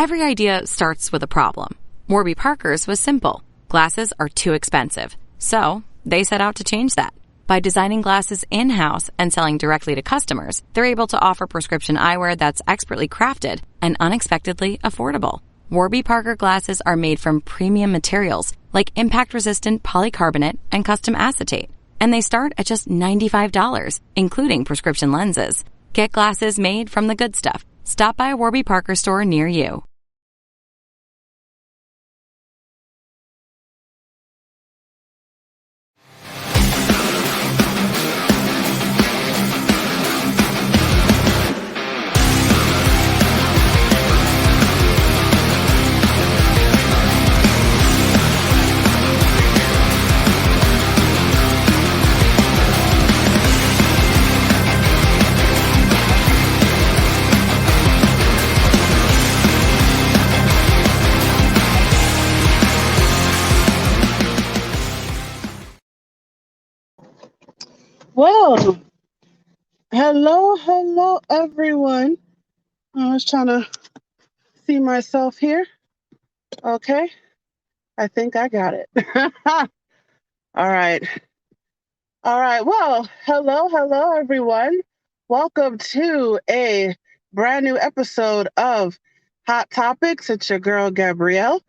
Every idea starts with a problem. Warby Parker's was simple. Glasses are too expensive. So, they set out to change that. By designing glasses in-house and selling directly to customers, they're able to offer prescription eyewear that's expertly crafted and unexpectedly affordable. Warby Parker glasses are made from premium materials like impact-resistant polycarbonate and custom acetate. And they start at just $95, including prescription lenses. Get glasses made from the good stuff. Stop by a Warby Parker store near you. Well, hello, everyone. I was trying to see myself here. Okay, I think I got it. All right. Well, hello, everyone. Welcome to a brand new episode of Hot Topics. It's your girl, Gabrielle.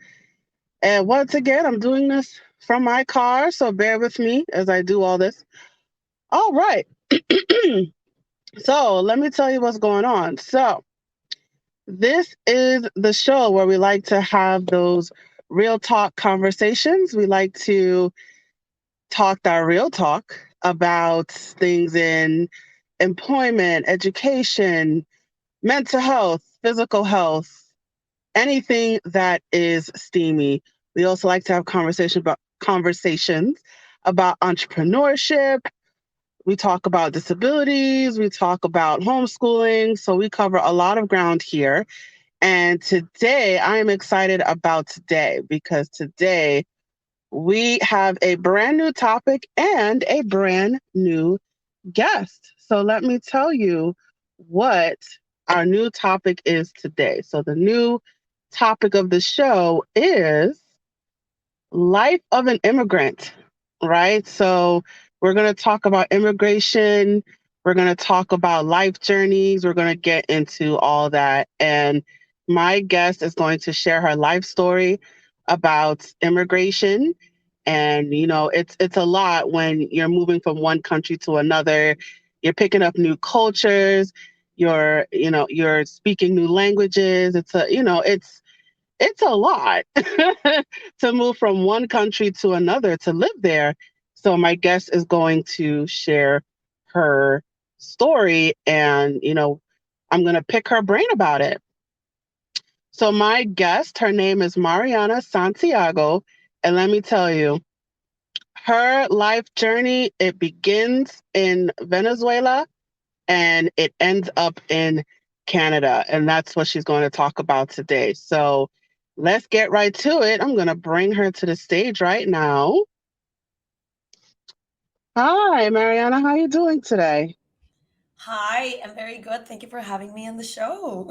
And once again, I'm doing this from my car, so bear with me as I do all this. All right. So let me tell you what's going on. So this is the show where we like to have those real talk conversations. We like to talk that real talk about things in employment, education, mental health, physical health, anything that is steamy. We also like to have conversations about entrepreneurship. We talk about disabilities, we talk about homeschooling, so we cover a lot of ground here. And today, I am excited about today because today we have a brand new topic and a brand new guest. So let me tell you what our new topic is today. So the new topic of the show is life of an immigrant, right? So we're going to talk about immigration. We're going to talk about life journeys. We're going to get into all that. And my guest is going to share her life story about immigration. And, you know, it's a lot when you're moving from one country to another. You're picking up new cultures. You're speaking new languages. It's a lot to move from one country to another to live there. So my guest is going to share her story and, I'm going to pick her brain about it. So my guest, her name is Mariana Santiago. And let me tell you, her life journey, it begins in Venezuela and it ends up in Canada. And that's what she's going to talk about today. So let's get right to it. I'm going to bring her to the stage right now. Hi, Mariana. How are you doing today? Hi, I'm very good. Thank you for having me on the show.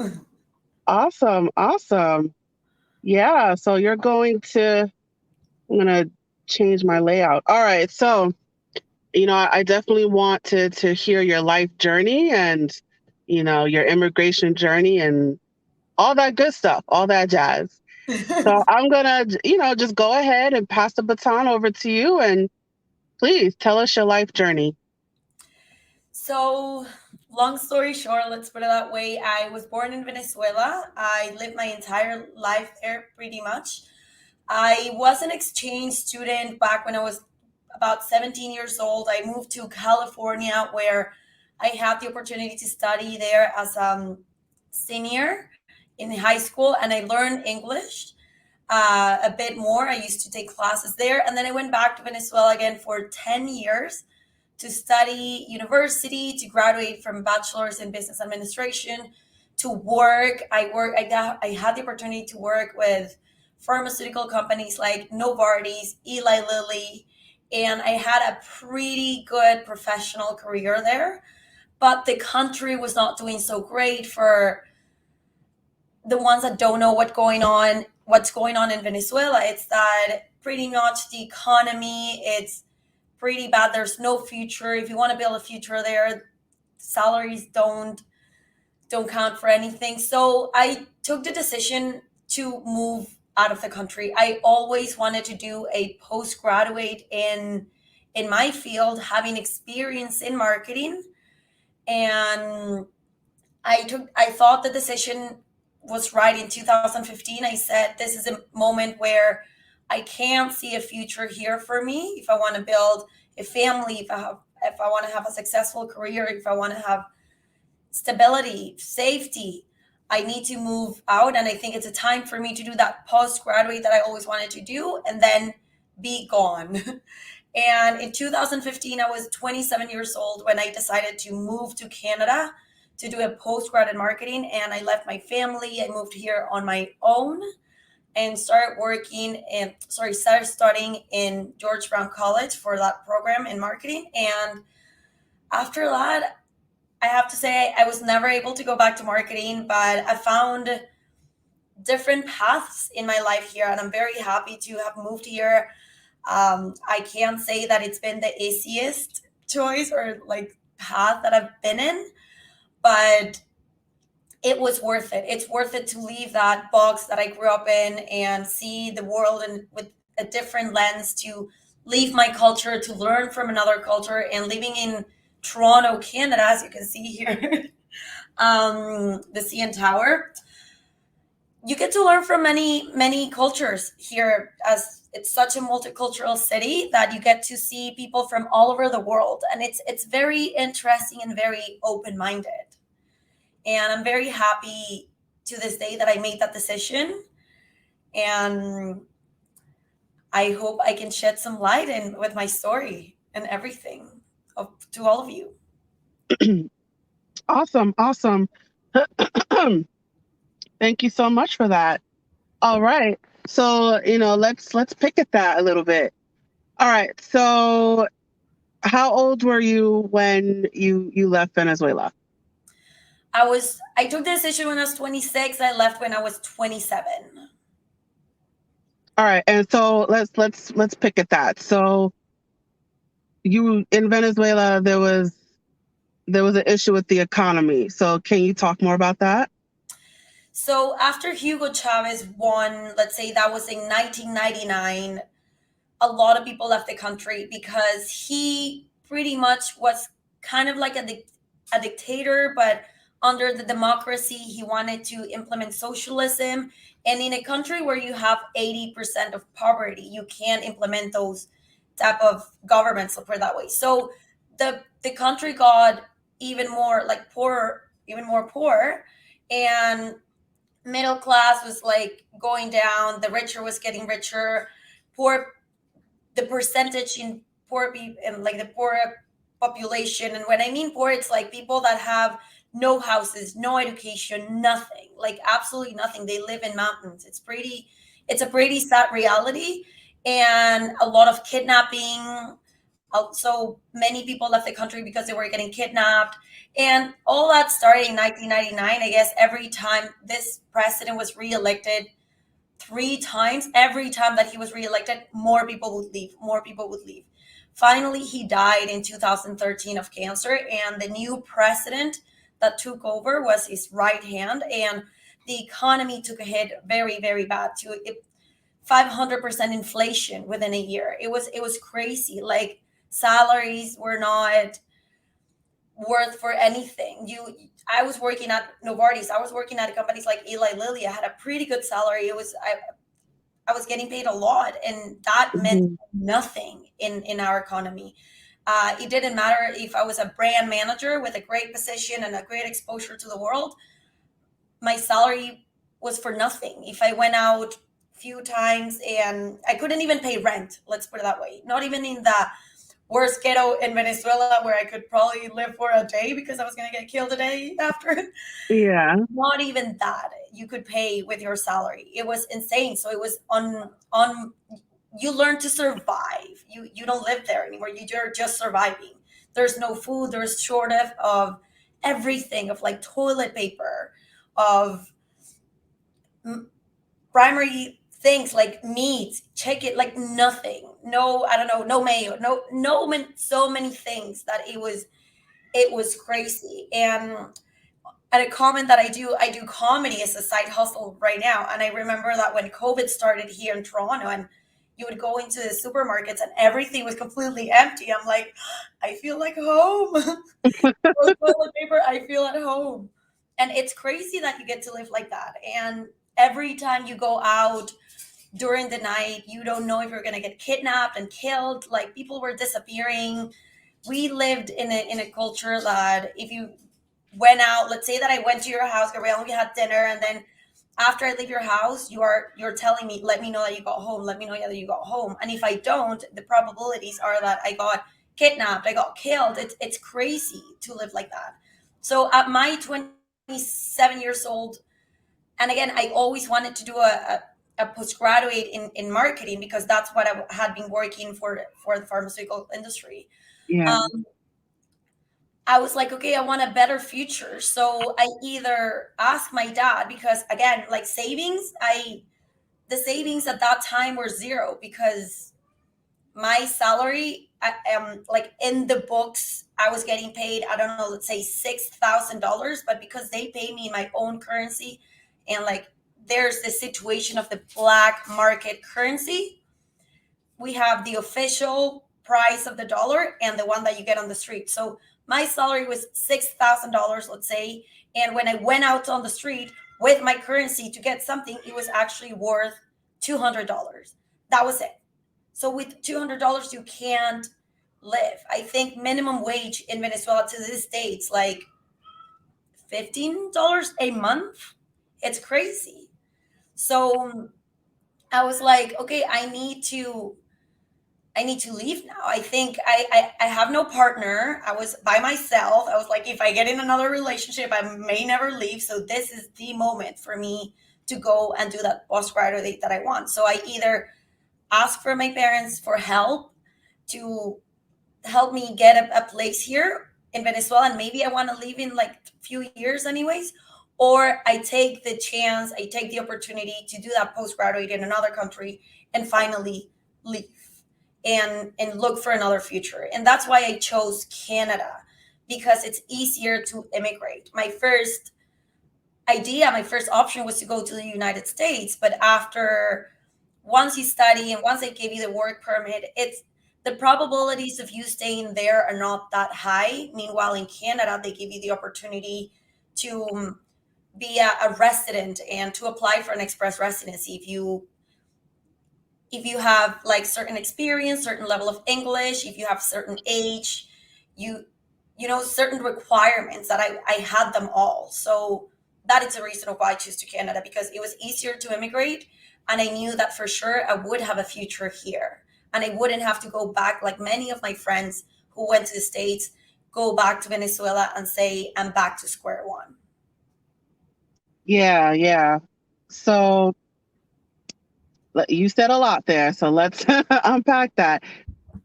Awesome. Yeah, so I'm going to change my layout. All right. So, I definitely want to hear your life journey and, your immigration journey and all that good stuff, all that jazz. So I'm going to, just go ahead and pass the baton over to you and please tell us your life journey. So, long story short, let's put it that way. I was born in Venezuela. I lived my entire life there pretty much. I was an exchange student back when I was about 17 years old. I moved to California where I had the opportunity to study there as a senior in high school, and I learned English a bit more. I used to take classes there, and then I went back to Venezuela again for 10 years to study university, to graduate from bachelor's in business administration, to work. I had the opportunity to work with pharmaceutical companies like Novartis, Eli Lilly, and I had a pretty good professional career there. But the country was not doing so great for the ones that don't know what's going on in Venezuela, it's that pretty much the economy, it's pretty bad. There's no future. If you want to build a future there, salaries don't count for anything. So I took the decision to move out of the country. I always wanted to do a postgraduate in my field, having experience in marketing, and I thought the decision was right in 2015. I said this is a moment where I can't see a future here for me if I want to build a family, if I want to have a successful career, if I want to have stability, safety. I need to move out, and I think it's a time for me to do that postgraduate that I always wanted to do and then be gone. And in 2015, I was 27 years old when I decided to move to Canada to do a postgrad in marketing. And I left my family. I moved here on my own and started studying in George Brown College for that program in marketing. And after that, I have to say I was never able to go back to marketing, but I found different paths in my life here, and I'm very happy to have moved here. I can't say that it's been the easiest choice or like path that I've been in, but it was worth it. It's worth it to leave that box that I grew up in and see the world and with a different lens, to leave my culture, to learn from another culture. And living in Toronto, Canada, as you can see here, the CN Tower, you get to learn from many cultures here, as it's such a multicultural city that you get to see people from all over the world, and it's very interesting and very open-minded. And I'm very happy to this day that I made that decision, and I hope I can shed some light in with my story and everything to all of you. Awesome. Thank you so much for that. All right. So, let's pick at that a little bit. All right. So how old were you when you left Venezuela? I took the decision when I was 26. I left when I was 27. All right. And so let's pick at that. So you in Venezuela, there was an issue with the economy. So can you talk more about that? So after Hugo Chavez won, let's say that was in 1999, a lot of people left the country because he pretty much was kind of like a dictator, but under the democracy, he wanted to implement socialism. And in a country where you have 80% of poverty, you can't implement those type of governments, let's put it that way. So the country got even more like poorer, even more poor, and middle class was like going down, the richer was getting richer, poor, the percentage in poor people and like the poor population. And when I mean poor, it's like people that have no houses, no education, nothing, like absolutely nothing. They live in mountains. It's a pretty sad reality. And a lot of kidnapping. So many people left the country because they were getting kidnapped. And all that started in 1999. I guess every time this president was reelected, 3 times, every time that he was reelected, more people would leave. Finally, he died in 2013 of cancer, and the new president that took over was his right hand, and the economy took a hit very, very bad to 500% inflation within a year. It was crazy. Like salaries were not worth for anything. I was working at Novartis. I was working at companies like Eli Lilly. I had a pretty good salary. I was getting paid a lot, and that meant nothing in our economy. It didn't matter if I was a brand manager with a great position and a great exposure to the world. My salary was for nothing. If I went out a few times, and I couldn't even pay rent, let's put it that way. Not even in the worst ghetto in Venezuela where I could probably live for a day because I was going to get killed a day after. Yeah. Not even that you could pay with your salary. It was insane. So it was on you learn to survive. You don't live there anymore. You're just surviving. There's no food. There's shortage of everything, of like toilet paper, of m- primary things like meat, chicken, like nothing. No, I don't know, no mayo, so many things that it was crazy. And a comment that I do comedy as a side hustle right now. And I remember that when COVID started here in Toronto, and you would go into the supermarkets and everything was completely empty. I'm like, I feel like home. Toilet paper, I feel at home. And it's crazy that you get to live like that. And every time you go out during the night, you don't know if you're going to get kidnapped and killed. Like, people were disappearing. We lived in a culture that if you went out, let's say that I went to your house, Gabrielle, we had dinner, and then after I leave your house, you're telling me, let me know that you got home, let me know that you got home. And if I don't, the probabilities are that I got kidnapped, I got killed. It's crazy to live like that. So at my 27 years old, and again, I always wanted to do a postgraduate in marketing, because that's what I had been working for the pharmaceutical industry. Yeah. Um, I was like, okay, I want a better future. So I either ask my dad, because again, like savings, the savings at that time were zero, because my salary, like in the books, I was getting paid, I don't know, let's say $6,000, but because they pay me in my own currency, and like there's the situation of the black market currency, we have the official price of the dollar and the one that you get on the street. So my salary was $6,000, let's say. And when I went out on the street with my currency to get something, it was actually worth $200. That was it. So with $200, you can't live. I think minimum wage in Venezuela to this day, it's like $15 a month. It's crazy. So I was like, okay, I need to leave now. I think I have no partner. I was by myself. I was like, if I get in another relationship, I may never leave. So this is the moment for me to go and do that postgraduate that I want. So I either ask for my parents for help to help me get a place here in Venezuela, and maybe I want to leave in like a few years anyways, or I take the chance, I take the opportunity to do that postgraduate in another country and finally leave and look for another future. And that's why I chose Canada, because it's easier to immigrate. My first option was to go to the United States, but after once you study and once they give you the work permit, it's the probabilities of you staying there are not that high. Meanwhile, in Canada, they give you the opportunity to be a resident and to apply for an express residency if you have like certain experience, certain level of English, if you have certain age, you certain requirements that I had them all. So that is the reason why I choose to Canada, because it was easier to immigrate, and I knew that for sure I would have a future here, and I wouldn't have to go back like many of my friends who went to the States go back to Venezuela and say I'm back to square one. Yeah, yeah. So you said a lot there, so let's unpack that.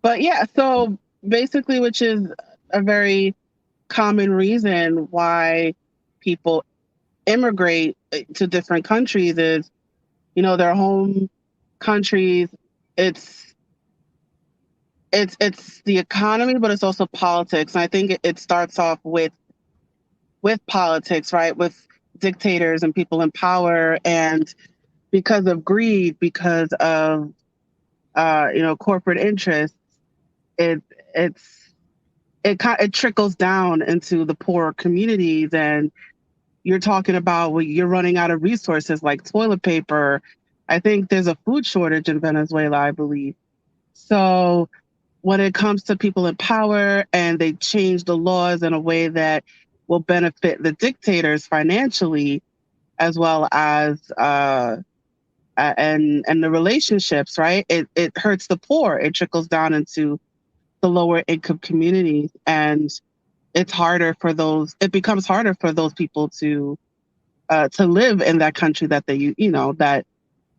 But yeah, so basically, which is a very common reason why people immigrate to different countries is, their home countries. It's it's the economy, but it's also politics. And I think it starts off with politics, right? With dictators and people in power, and because of greed, because of corporate interests, it it's it trickles down into the poorer communities. And you're talking about, well, you're running out of resources like toilet paper. I think there's a food shortage in Venezuela, I believe. So when it comes to people in power and they change the laws in a way that will benefit the dictators financially, as well as and the relationships, right? It hurts the poor. It trickles down into the lower income communities, and it becomes harder for those people to live in that country that that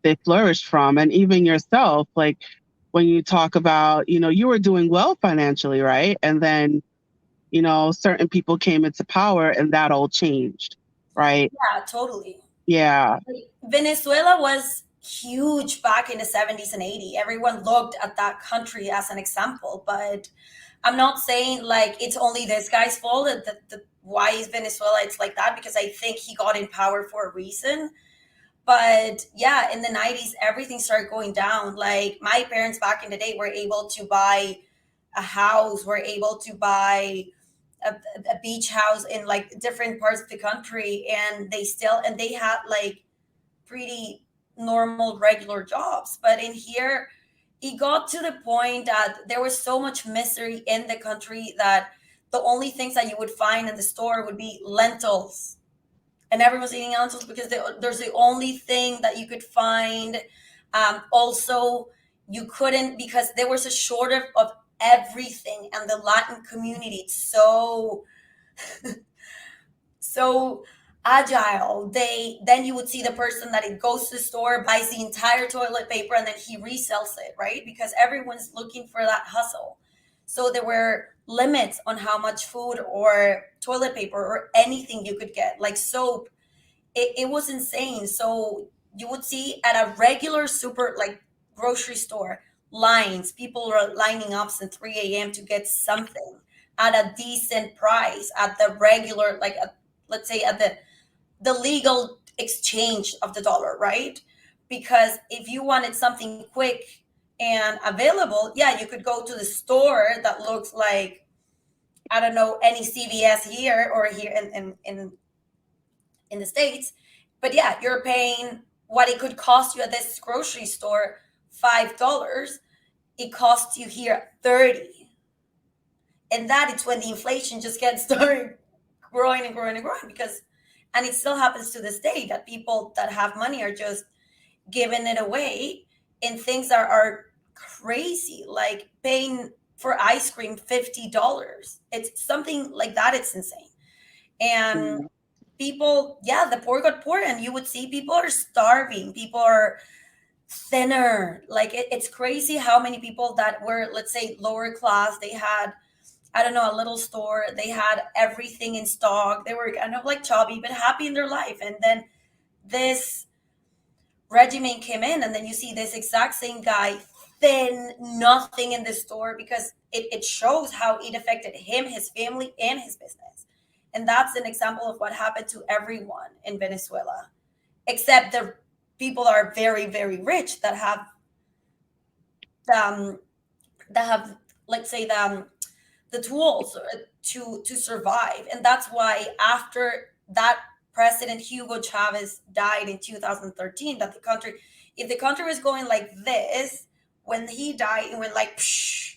they flourished from. And even yourself, like when you talk about, you were doing well financially, right? And then, certain people came into power and that all changed, right? Yeah, totally. Yeah. Venezuela was huge back in the 70s and 80s. Everyone looked at that country as an example, but I'm not saying like it's only this guy's fault that why is Venezuela it's like that, because I think he got in power for a reason. But yeah, in the 90s everything started going down. Like my parents back in the day were able to buy a house, were able to buy a beach house in like different parts of the country, and they had like pretty normal regular jobs. But in here it got to the point that there was so much misery in the country that the only things that you would find in the store would be lentils, and everyone's eating lentils because there's the only thing that you could find. Also, you couldn't, because there was a shortage of everything, and the Latin community so agile. They then you would see the person that it goes to the store, buys the entire toilet paper, and then he resells it, right? Because everyone's looking for that hustle. So there were limits on how much food or toilet paper or anything you could get, like soap. It was insane. So you would see at a regular super like grocery store lines, people were lining up since 3 a.m. to get something at a decent price at the regular, like let's say at the legal exchange of the dollar, right? Because if you wanted something quick and available, yeah, you could go to the store that looks like, I don't know, any CVS here or here in the States. But yeah, you're paying what it could cost you at this grocery store, $5. It costs you here 30. And that is when the inflation just gets started growing and growing and growing, because and it still happens to this day that people that have money are just giving it away in things that are crazy, like paying for ice cream $50. It's something like that. It's insane. And Mm. people, yeah, the poor got poor, and you would see people are starving, people are thinner. Like it's crazy how many people that were, let's say, lower class, they had, I don't know, a little store, they had everything in stock, they were kind of like chubby but happy in their life. And then this regimen came in, and then you see this exact same guy, thin, nothing in the store, because it shows how it affected him, his family, and his business. And that's an example of what happened to everyone in Venezuela, except the people are very, very rich that have um, let's say the tools to survive. And that's why after that president Hugo Chavez died in 2013, that the country, if the country was going like this when he died, it went like psh.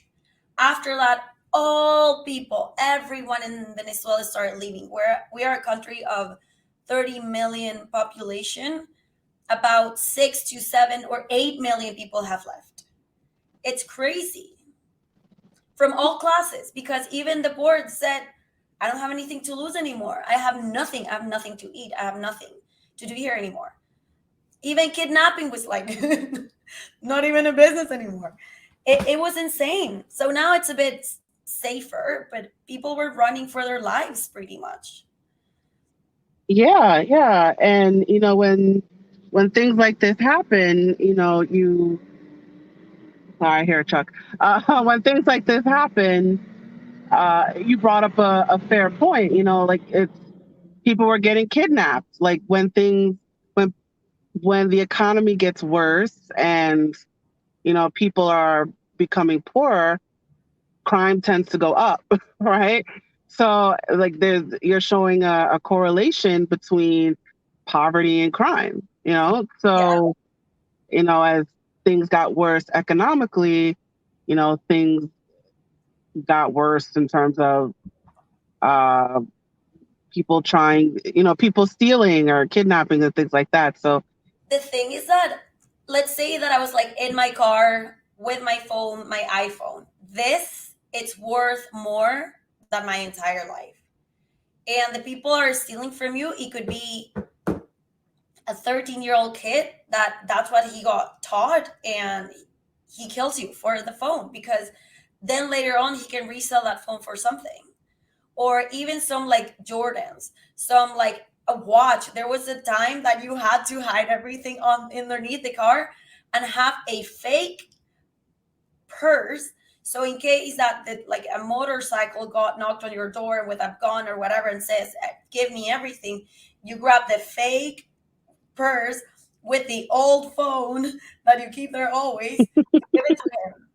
After that, all people, everyone in Venezuela started leaving. We are a country of 30 million population. About 6 to 7 or 8 million people have left. It's crazy, from all classes, because even the board said, I don't have anything to lose anymore. I have nothing. I have nothing to eat. I have nothing to do here anymore. Even kidnapping was like not even a business anymore. It was insane. So now it's a bit safer, but people were running for their lives pretty much. Yeah, yeah. And when things like this happen, you sorry, I hear a truck. When things like this happen, you brought up a fair point. Like it's people were getting kidnapped. Like when when the economy gets worse and people are becoming poorer, crime tends to go up, right? So like you're showing a correlation between poverty and crime. Yeah. So as things got worse economically, things got worse in terms of uh, people stealing or kidnapping and things like that. So The thing is that, let's say that I was like in my car with my phone, my iPhone. This, it's worth more than my entire life. And the people are stealing from you. It could be a 13-year-old kid that's what he got taught, and he kills you for the phone, because then later on he can resell that phone for something. Or even some like Jordans, some like a watch. There was a time that you had to hide everything on underneath the car and have a fake purse. So in case that like a motorcycle got knocked on your door with a gun or whatever and says, "Give me everything," you grab the fake purse with the old phone that you keep there always, give it to him.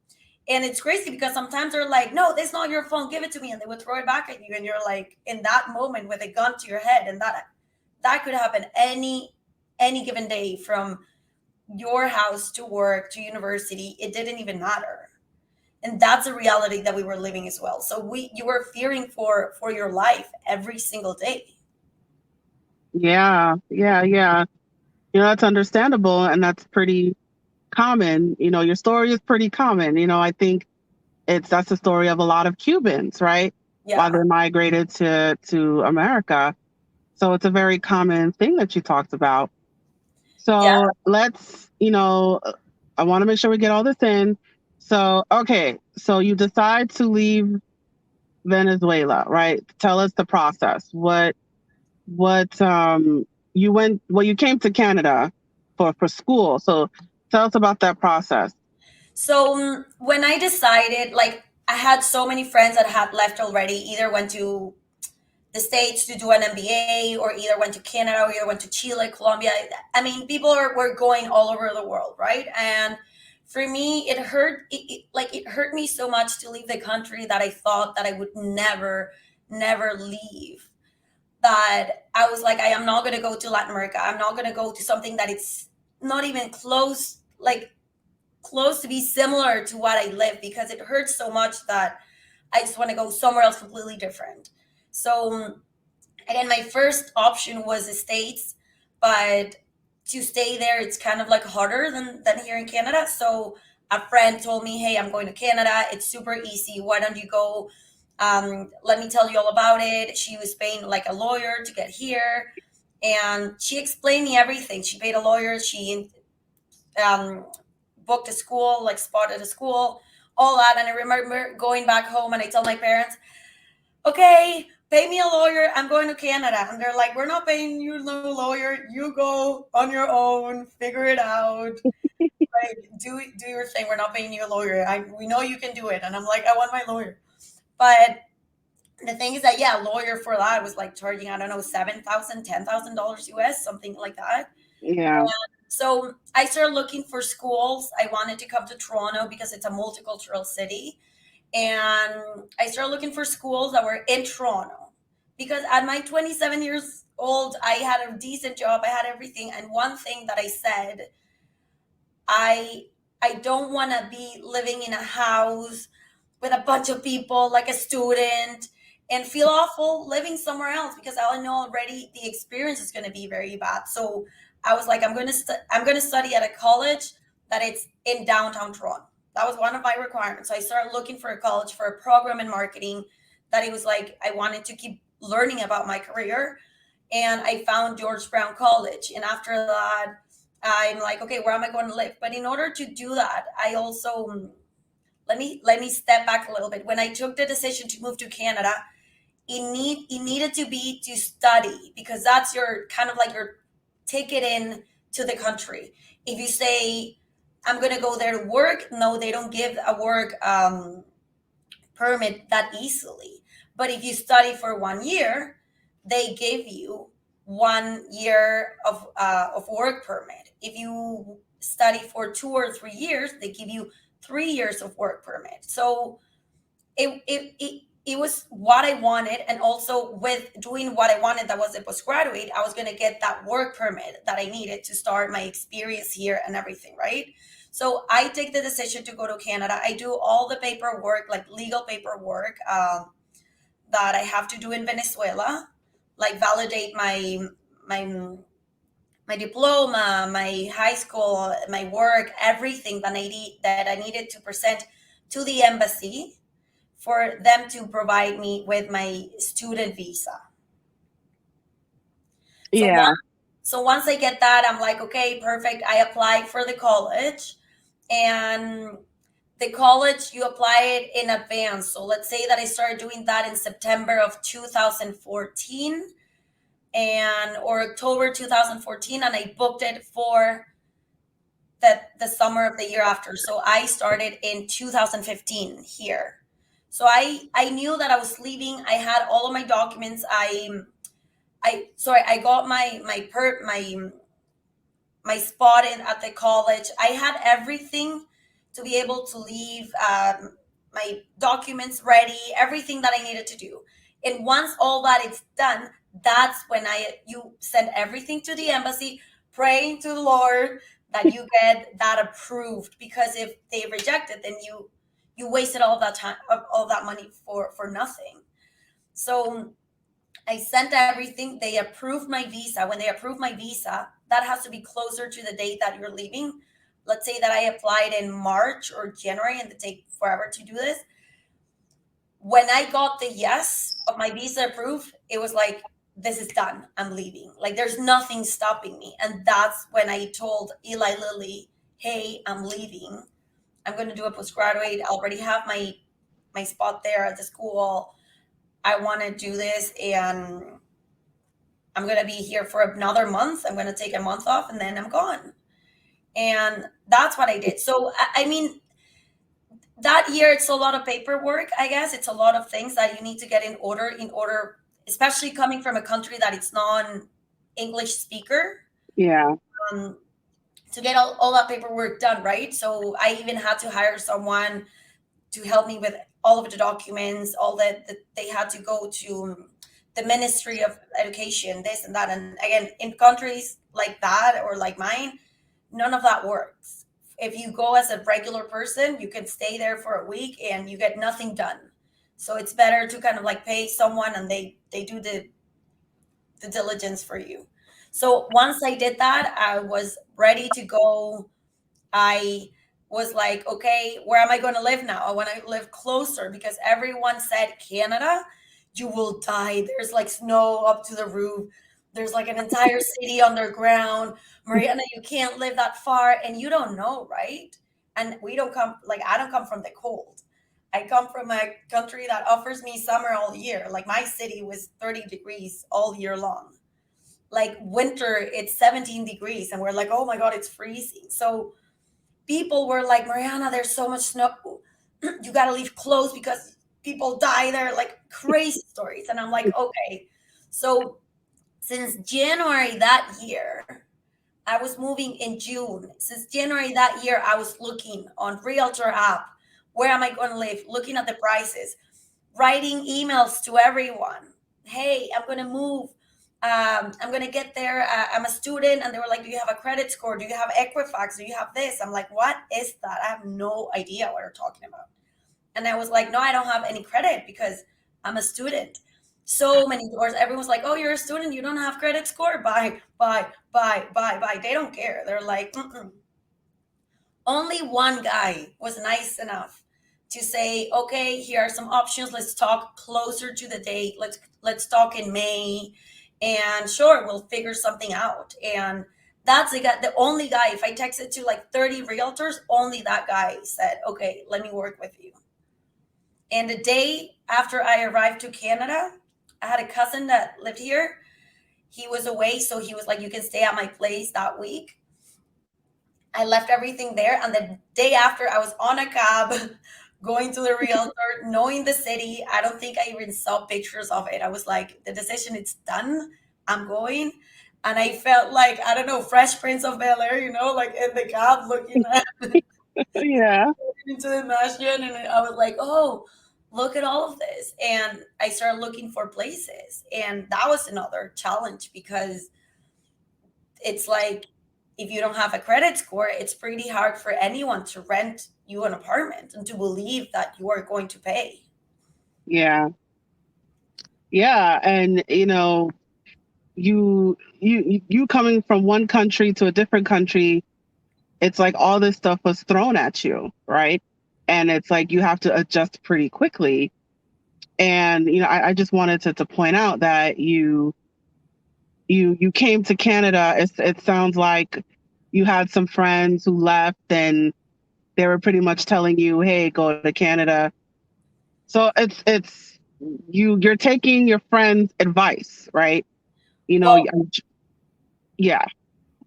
And it's crazy because sometimes they're like, "No, that's not your phone. Give it to me," and they would throw it back at you, and you're like in that moment with a gun to your head, and that could happen any given day from your house to work to university. It didn't even matter, and that's a reality that we were living as well. So you were fearing for your life every single day. Yeah, yeah, yeah. That's understandable, and that's pretty common. Your story is pretty common. I think that's the story of a lot of Cubans, right? While Yeah, they migrated to America. So it's a very common thing that you talked about. yeah. So I want to make sure we get all this in. So, okay, so you decide to leave Venezuela, right? Tell us the process. You came to Canada for school. So tell us about that process. So when I decided, like, I had so many friends that had left already, either went to the States to do an MBA, or either went to Canada, or either went to Chile, Colombia. I mean, people were going all over the world, right? And for me, it hurt me so much to leave the country that I thought that I would never leave. That I was like, I am not going to go to Latin America. I'm not going to go to something that it's not even close to be similar to what I live, because it hurts so much that I just want to go somewhere else completely different. So again, my first option was the States, but to stay there, it's kind of like harder than here in Canada. So a friend told me, "Hey, I'm going to Canada. It's super easy. Why don't you go? Let me tell you all about it." She was paying like a lawyer to get here, and she explained me everything. She paid a lawyer. She um, booked a school, like spotted a school, all that. And I remember going back home and I tell my parents, "Okay, pay me a lawyer. I'm going to Canada." And they're like, "We're not paying you no lawyer. You go on your own, figure it out. Right? Do your thing. We're not paying you a lawyer. We know you can do it." And I'm like, "I want my lawyer." But the thing is that, yeah, a lawyer for that was like charging, I don't know, $7,000, $10,000 US, something like that. Yeah. So I started looking for schools. I wanted to come to Toronto because it's a multicultural city. And I started looking for schools that were in Toronto, because at my 27 years old, I had a decent job. I had everything. And one thing that I said, I I don't want to be living in a house with a bunch of people like a student and feel awful living somewhere else, because I know already the experience is going to be very bad. So I was like, I'm going to study at a college that it's in downtown Toronto. That was one of my requirements. So I started looking for a college for a program in marketing that it was like I wanted to keep learning about my career, and I found George Brown College. And after that, I'm like, okay, where am I going to live? But in order to do that, I also let me step back a little bit. When I took the decision to move to Canada, it needed to be to study, because that's your kind of like your ticket in to the country. If you say I'm going to go there to work, no, they don't give a work permit that easily. But if you study for 1 year, they give you 1 year of work permit. If you study for 2 or 3 years, they give you 3 years of work permit. So it was what I wanted. And also with doing what I wanted, that was a postgraduate, I was going to get that work permit that I needed to start my experience here and everything, right? So I take the decision to go to Canada. I do all the paperwork, like legal paperwork, that I have to do in Venezuela, like validate my my diploma, my high school, my work, everything that I needed to present to the embassy for them to provide me with my student visa. So Yeah. once I get that, I'm like, okay, perfect. I applied for the college, and the college, you apply it in advance. So let's say that I started doing that in September of 2014. and or October 2014, and I booked it for the summer of the year after. So I started in 2015 here. So I knew that I was leaving. I had all of my documents. I got my spot in at the college. I had everything to be able to leave, my documents ready, everything that I needed to do. And once all that is done, that's when you send everything to the embassy, praying to the Lord that you get that approved. Because if they reject it, then you wasted all that time, all that money for nothing. So I sent everything. They approved my visa. When they approve my visa, that has to be closer to the date that you're leaving. Let's say that I applied in March or January and it take forever to do this. When I got the yes of my visa approved, it was like, this is done. I'm leaving. Like there's nothing stopping me. And that's when I told Eli Lilly, hey, I'm leaving. I'm going to do a postgraduate. I already have my spot there at the school. I want to do this, and I'm going to be here for another month. I'm going to take a month off and then I'm gone. And that's what I did. So, I mean, that year, it's a lot of paperwork, I guess. It's a lot of things that you need to get in order, especially coming from a country that it's non-English speaker. Yeah. To get all that paperwork done, right? So I even had to hire someone to help me with all of the documents, all that they had to go to the Ministry of Education, this and that. And again, in countries like that or like mine, none of that works. If you go as a regular person, you can stay there for a week and you get nothing done. So it's better to kind of like pay someone and they do the diligence for you. So once I did that, I was ready to go. I was like, okay, where am I going to live now? I want to live closer because everyone said, Canada, you will die. There's like snow up to the roof. There's like an entire city underground. Mariana, you can't live that far. And you don't know, right? And we don't come, like, I don't come from the cold. I come from a country that offers me summer all year. Like, my city was 30 degrees all year long. Like, winter, it's 17 degrees. And we're like, oh my God, it's freezing. So, people were like, Mariana, there's so much snow. You got to leave clothes because people die there, like crazy stories. And I'm like, okay. So since January that year, I was moving in June. Since January that year, I was looking on Realtor app. Where am I going to live? Looking at the prices, writing emails to everyone. Hey, I'm going to move. I'm going to get there. I'm a student. And they were like, do you have a credit score? Do you have Equifax? Do you have this? I'm like, what is that? I have no idea what you're talking about. And I was like, no, I don't have any credit because I'm a student. So many doors. Everyone's like, oh, you're a student. You don't have credit score. Bye. They don't care. They're like, mm-mm. Only one guy was nice enough to say, okay, here are some options. Let's talk closer to the date. Let's talk in May. And sure, we'll figure something out. And that's the only guy. If I texted to like 30 realtors, only that guy said, okay, let me work with you. And the day after I arrived to Canada, I had a cousin that lived here. He was away, so he was like, you can stay at my place that week. I left everything there. And the day after, I was on a cab going to the realtor, knowing the city. I don't think I even saw pictures of it. I was like, the decision, it's done. I'm going. And I felt like, I don't know, Fresh Prince of Bel-Air, like in the cab looking at Yeah. into the mansion. And I was like, oh, look at all of this. And I started looking for places. And that was another challenge because it's like, if you don't have a credit score, it's pretty hard for anyone to rent you an apartment and to believe that you are going to pay. Yeah. Yeah. And, you coming from one country to a different country, it's like all this stuff was thrown at you, right? And it's like you have to adjust pretty quickly. And, I just wanted to point out that you came to Canada. It sounds like you had some friends who left and they were pretty much telling you, hey, go to Canada. So you're taking your friend's advice, right? Well, yeah.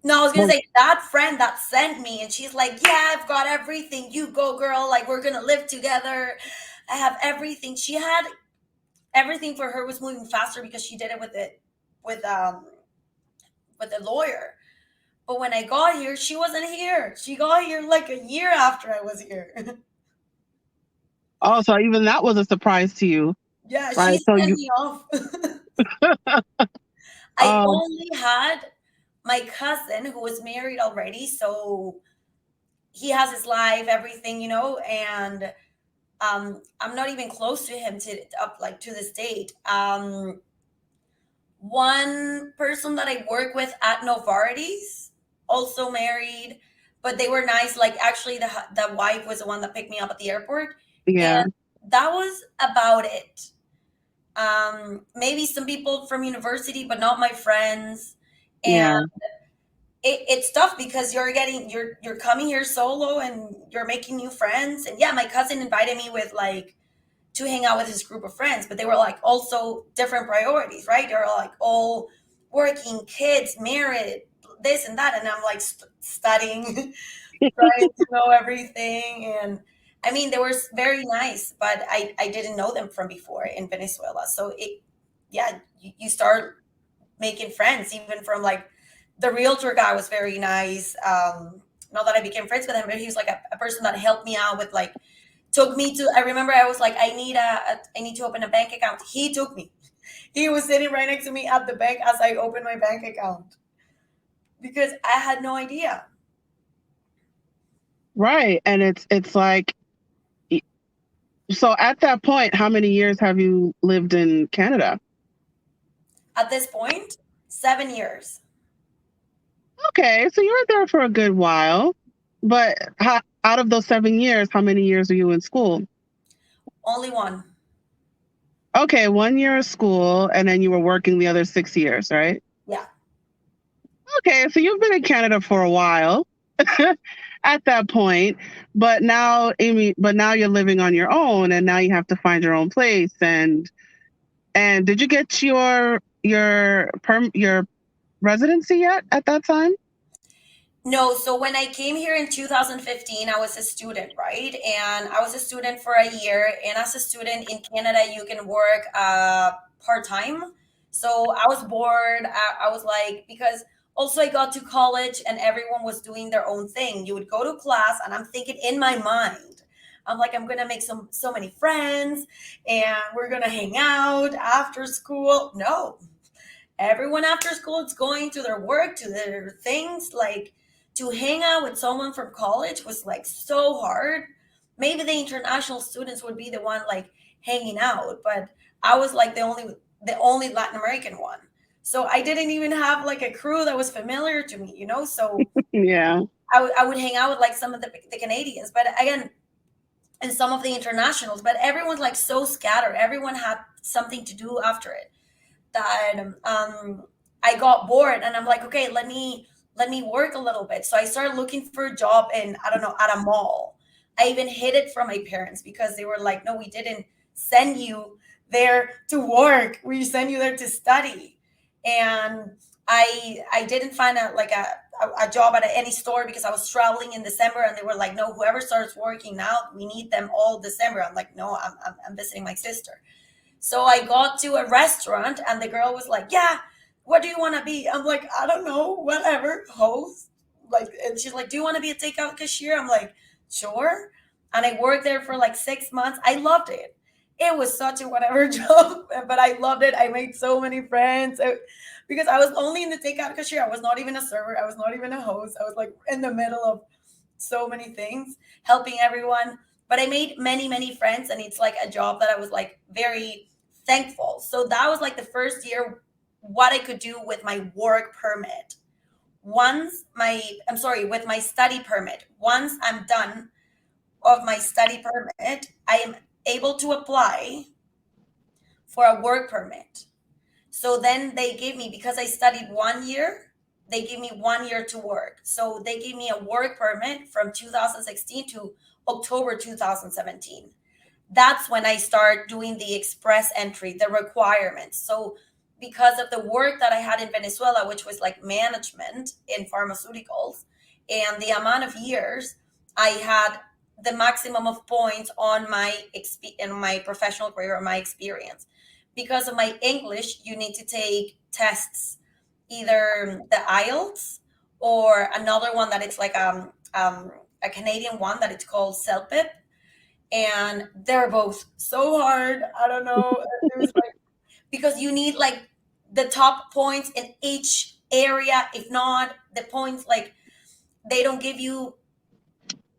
no, I was gonna Well, say that friend that sent me, and she's like, "Yeah, I've got everything. You go, girl. Like we're gonna live together. I have everything." She had everything for her was moving faster because she did it with um with a lawyer. But when I got here, she wasn't here. She got here like a year after I was here. oh, so even that was a surprise to you, Yeah, right? she So sent you, me off. I um, only had my cousin who was married already, so he has his life, everything, and I'm not even close to him to up like to this date. One person that I work with at Novartis, also married, but they were nice. Like actually, the wife was the one that picked me up at the airport, yeah, and that was about it. Maybe some people from university, but not my friends. And yeah, it's tough because you're coming here solo and you're making new friends. And yeah, my cousin invited me with like to hang out with his group of friends, but they were like also different priorities, right? They're like all working, kids, married, this and that, and I'm like studying, trying to know everything. And I mean, they were very nice, but I didn't know them from before in Venezuela. So yeah, you start making friends, even from like the realtor guy was very nice. Not that I became friends with him, but he was like a person that helped me out with like took me to. I remember I was like, I need to open a bank account. He took me. He was sitting right next to me at the bank as I opened my bank account because I had no idea. right. And it's like, so at that point, how many years have you lived in Canada? At this point, 7 years. Okay, so you were there for a good while, but out of those 7 years, how many years were you in school? Only one. Okay, 1 year of school, and then you were working the other 6 years, right? Yeah. Okay, so you've been in Canada for a while at that point, but now, Amy, but now you're living on your own, and now you have to find your own place. And did you get your residency yet at that time? No, so when I came here in 2015, I was a student, right? And I was a student for a year. And as a student in Canada, you can work part time. So I was bored. I was like, because also I got to college and everyone was doing their own thing. You would go to class, and I'm thinking in my mind, I'm like, I'm gonna make so many friends, and we're gonna hang out after school. No, everyone after school is going to their work, to their things. Like to hang out with someone from college was like so hard. Maybe the international students would be the one like hanging out, but I was like the only Latin American one. So I didn't even have like a crew that was familiar to me. So Yeah. I would hang out with like some of the Canadians, but again, and some of the internationals, but everyone's like so scattered. Everyone had something to do after it that I got bored, and I'm like, okay, let me work a little bit. So I started looking for a job in, I don't know, at a mall. I even hid it from my parents because they were like, no, we didn't send you there to work. We sent you there to study. And I didn't find a job at any store because I was traveling in December, and they were like, no, whoever starts working now, we need them all December. I'm like, no, I'm visiting my sister. So I got to a restaurant, and the girl was like, yeah, what do you want to be? I'm like, I don't know, whatever, host. Like, and she's like, do you want to be a takeout cashier? I'm like, sure. And I worked there for like 6 months. I loved it. It was such a whatever job, but I loved it. I made so many friends because I was only in the takeout cashier. I was not even a server. I was not even a host. I was like in the middle of so many things, helping everyone. But I made many, many friends, and it's like a job that I was like very thankful. So that was like the first year what I could do with my work permit. With my study permit. Once I'm done of my study permit, I am able to apply for a work permit. So then they gave me, because I studied 1 year, they gave me 1 year to work. So they gave me a work permit from 2016 to October 2017. That's when I start doing the express entry, the requirements. So because of the work that I had in Venezuela, which was like management in pharmaceuticals, and the amount of years I had the maximum of points on in my professional career or my experience. Because of my English, you need to take tests, either the IELTS or another one that it's like a Canadian one that it's called CELPIP, and they're both so hard. I don't know. It was like, because you need like the top points in each area. If not, the points, like, they don't give you,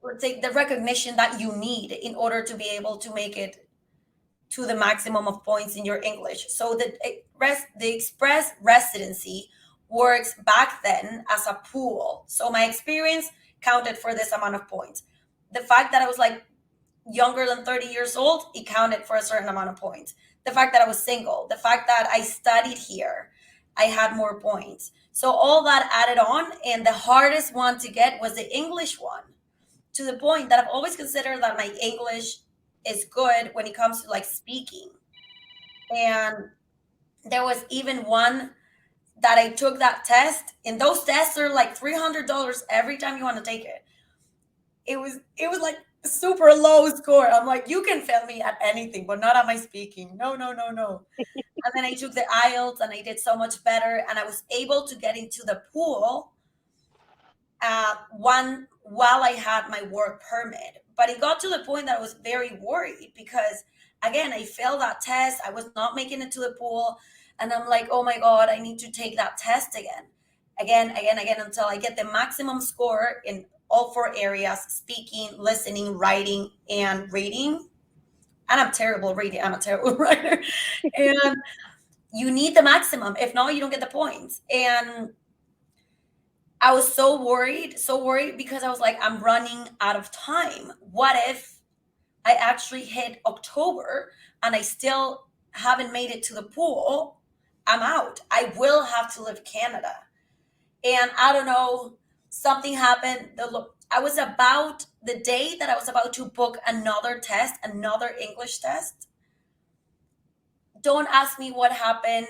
let's say, the recognition that you need in order to be able to make it to the maximum of points in your English. So the express residency works back then as a pool. So my experience counted for this amount of points. The fact that I was like younger than 30 years old, it counted for a certain amount of points. The fact that I was single, the fact that I studied here, I had more points. So all that added on, and the hardest one to get was the English one, to the point that I've always considered that my English is good when it comes to like speaking. And there was even one that I took that test, and those tests are like $300 every time you want to take it. It was like super low score. I'm like, you can fail me at anything, but not at my speaking. No, no, no, no. And then I took the IELTS and I did so much better, and I was able to get into the pool one while I had my work permit. But it got to the point that I was very worried because, again, I failed that test. I was not making it to the pool. And I'm like, oh my God, I need to take that test again, until I get the maximum score in all four areas: speaking, listening, writing, and reading. And I'm terrible at reading. I'm a terrible writer. And you need the maximum. If not, you don't get the points. And I was so worried because I was like, I'm running out of time. What if I actually hit October and I still haven't made it to the pool? I'm out. I will have to leave Canada. And I don't know, something happened. I was about, the day that I was about to book another test, another English test. Don't ask me what happened.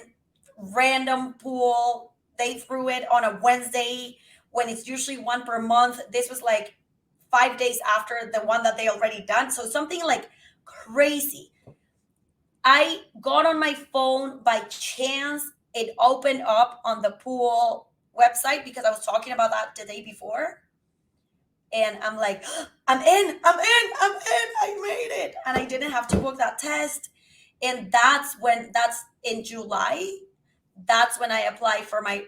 Random pool. They threw it on a Wednesday when it's usually one per month. This was like 5 days after the one that they already done. So something like crazy. I got on my phone by chance. It opened up on the pool website because I was talking about that the day before. And I'm like, I'm in, I made it. And I didn't have to book that test. And that's in July. That's when I applied for my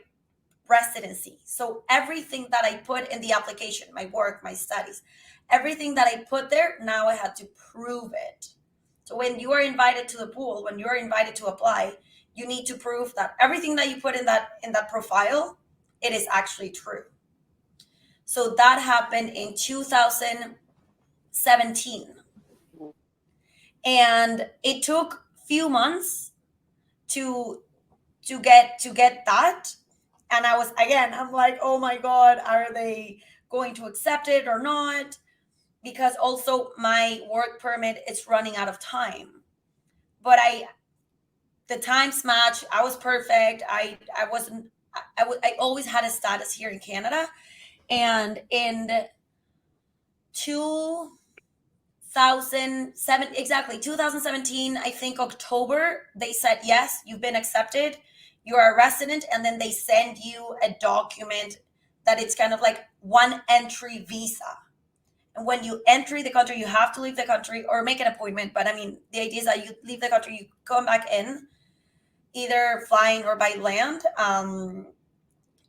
residency. So everything that I put in the application, my work, my studies, everything that I put there, now I had to prove it. So when you are invited to the pool, when you're invited to apply, you need to prove that everything that you put in that profile, it is actually true. So that happened in 2017. And it took few months to get that. And I'm like, oh my God, are they going to accept it or not? Because also my work permit is running out of time. But the times match. I was perfect. I always had a status here in Canada. And in 2017, I think October, they said, yes, you've been accepted. You're a resident. And then they send you a document that it's kind of like one entry visa. And when you enter the country, you have to leave the country or make an appointment. But I mean, the idea is that you leave the country, you come back in, either flying or by land.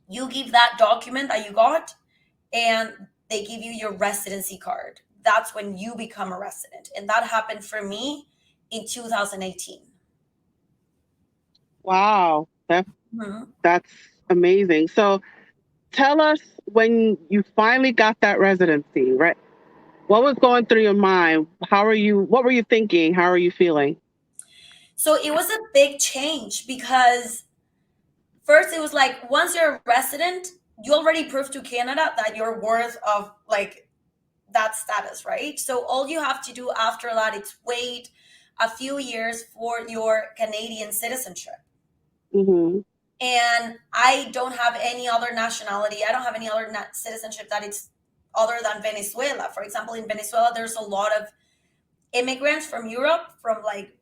You give that document that you got, and they give you your residency card. That's when you become a resident. And that happened for me in 2018. Wow. That's amazing. So tell us, when you finally got that residency, right? What was going through your mind? What were you thinking? How are you feeling? So it was a big change because first it was like, once you're a resident, you already proved to Canada that you're worth of like that status, right? So all you have to do after that is wait a few years for your Canadian citizenship. Mm-hmm. And I don't have any other nationality. I don't have any other citizenship that it's other than Venezuela. For example, in Venezuela, there's a lot of immigrants from Europe, from like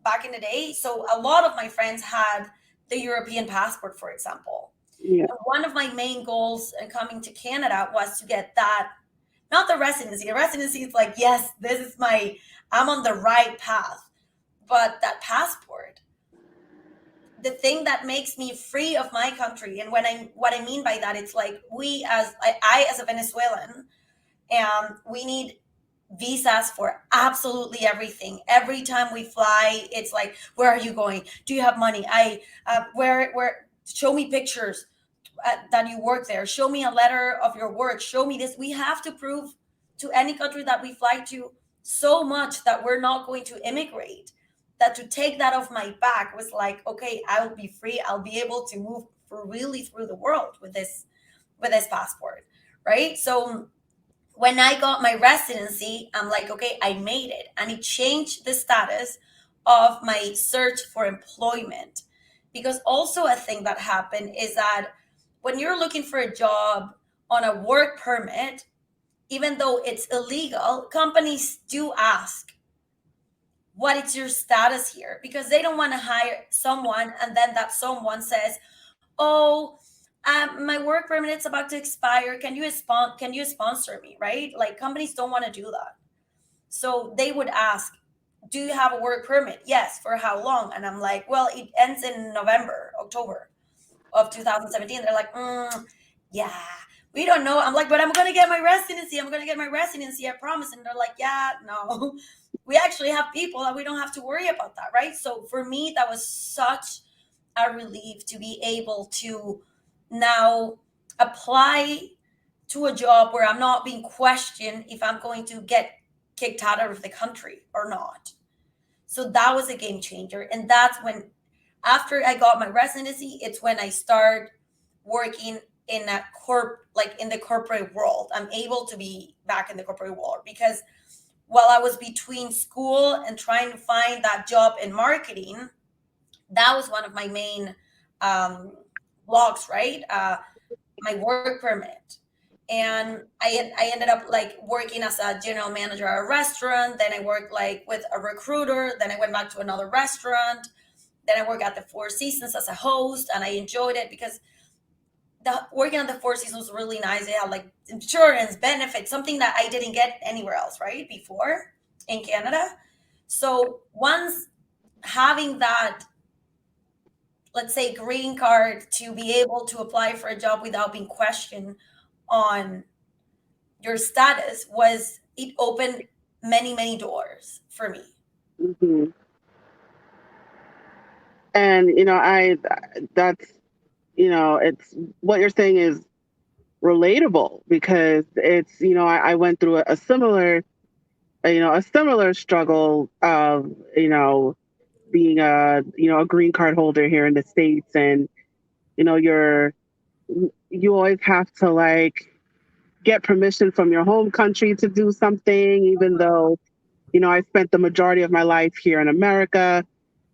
back in the day. So a lot of my friends had the European passport, for example. Yeah. And one of my main goals in coming to Canada was to get that, not the residency. The residency is like, yes, this is I'm on the right path. But that passport, the thing that makes me free of my country, and what I mean by that, it's like I as a Venezuelan, we need visas for absolutely everything. Every time we fly, it's like, where are you going? Do you have money? Where show me pictures that you work there. Show me a letter of your work. Show me this. We have to prove to any country that we fly to so much that we're not going to immigrate, that to take that off my back was like, okay, I'll be free. I'll be able to move really through the world with this passport, right? So when I got my residency, I'm like, okay, I made it. And it changed the status of my search for employment. Because also, a thing that happened is that when you're looking for a job on a work permit, even though it's illegal, companies do ask, what is your status here? Because they don't want to hire someone and then that someone says, oh, my work permit is about to expire. Can you sponsor me? Right? Like, companies don't want to do that. So they would ask, do you have a work permit? Yes. For how long? And I'm like, well, it ends in October of 2017. They're like, yeah, we don't know. I'm like, but I'm going to get my residency. I promise. And they're like, yeah, no, we actually have people that we don't have to worry about that. Right? So for me, that was such a relief to be able to now apply to a job where I'm not being questioned if I'm going to get kicked out of the country or not. So that was a game changer. And that's when, after I got my residency, it's when I start working in in the corporate world. I'm able to be back in the corporate world because while I was between school and trying to find that job in marketing, that was one of my main blocks, right? My work permit. And I ended up like working as a general manager at a restaurant. Then I worked like with a recruiter. Then I went back to another restaurant. Then I worked at the Four Seasons as a host, and I enjoyed it because the working at the Four Seasons was really nice. They had like insurance benefits, something that I didn't get anywhere else, right? Before in Canada. So once having that, let's say, green card to be able to apply for a job without being questioned on your status, it opened many doors for me. Mm-hmm. And that's it's what you're saying is relatable because it's I went through a similar a similar struggle of being a green card holder here in the States. And you always have to like get permission from your home country to do something, even though I spent the majority of my life here in America.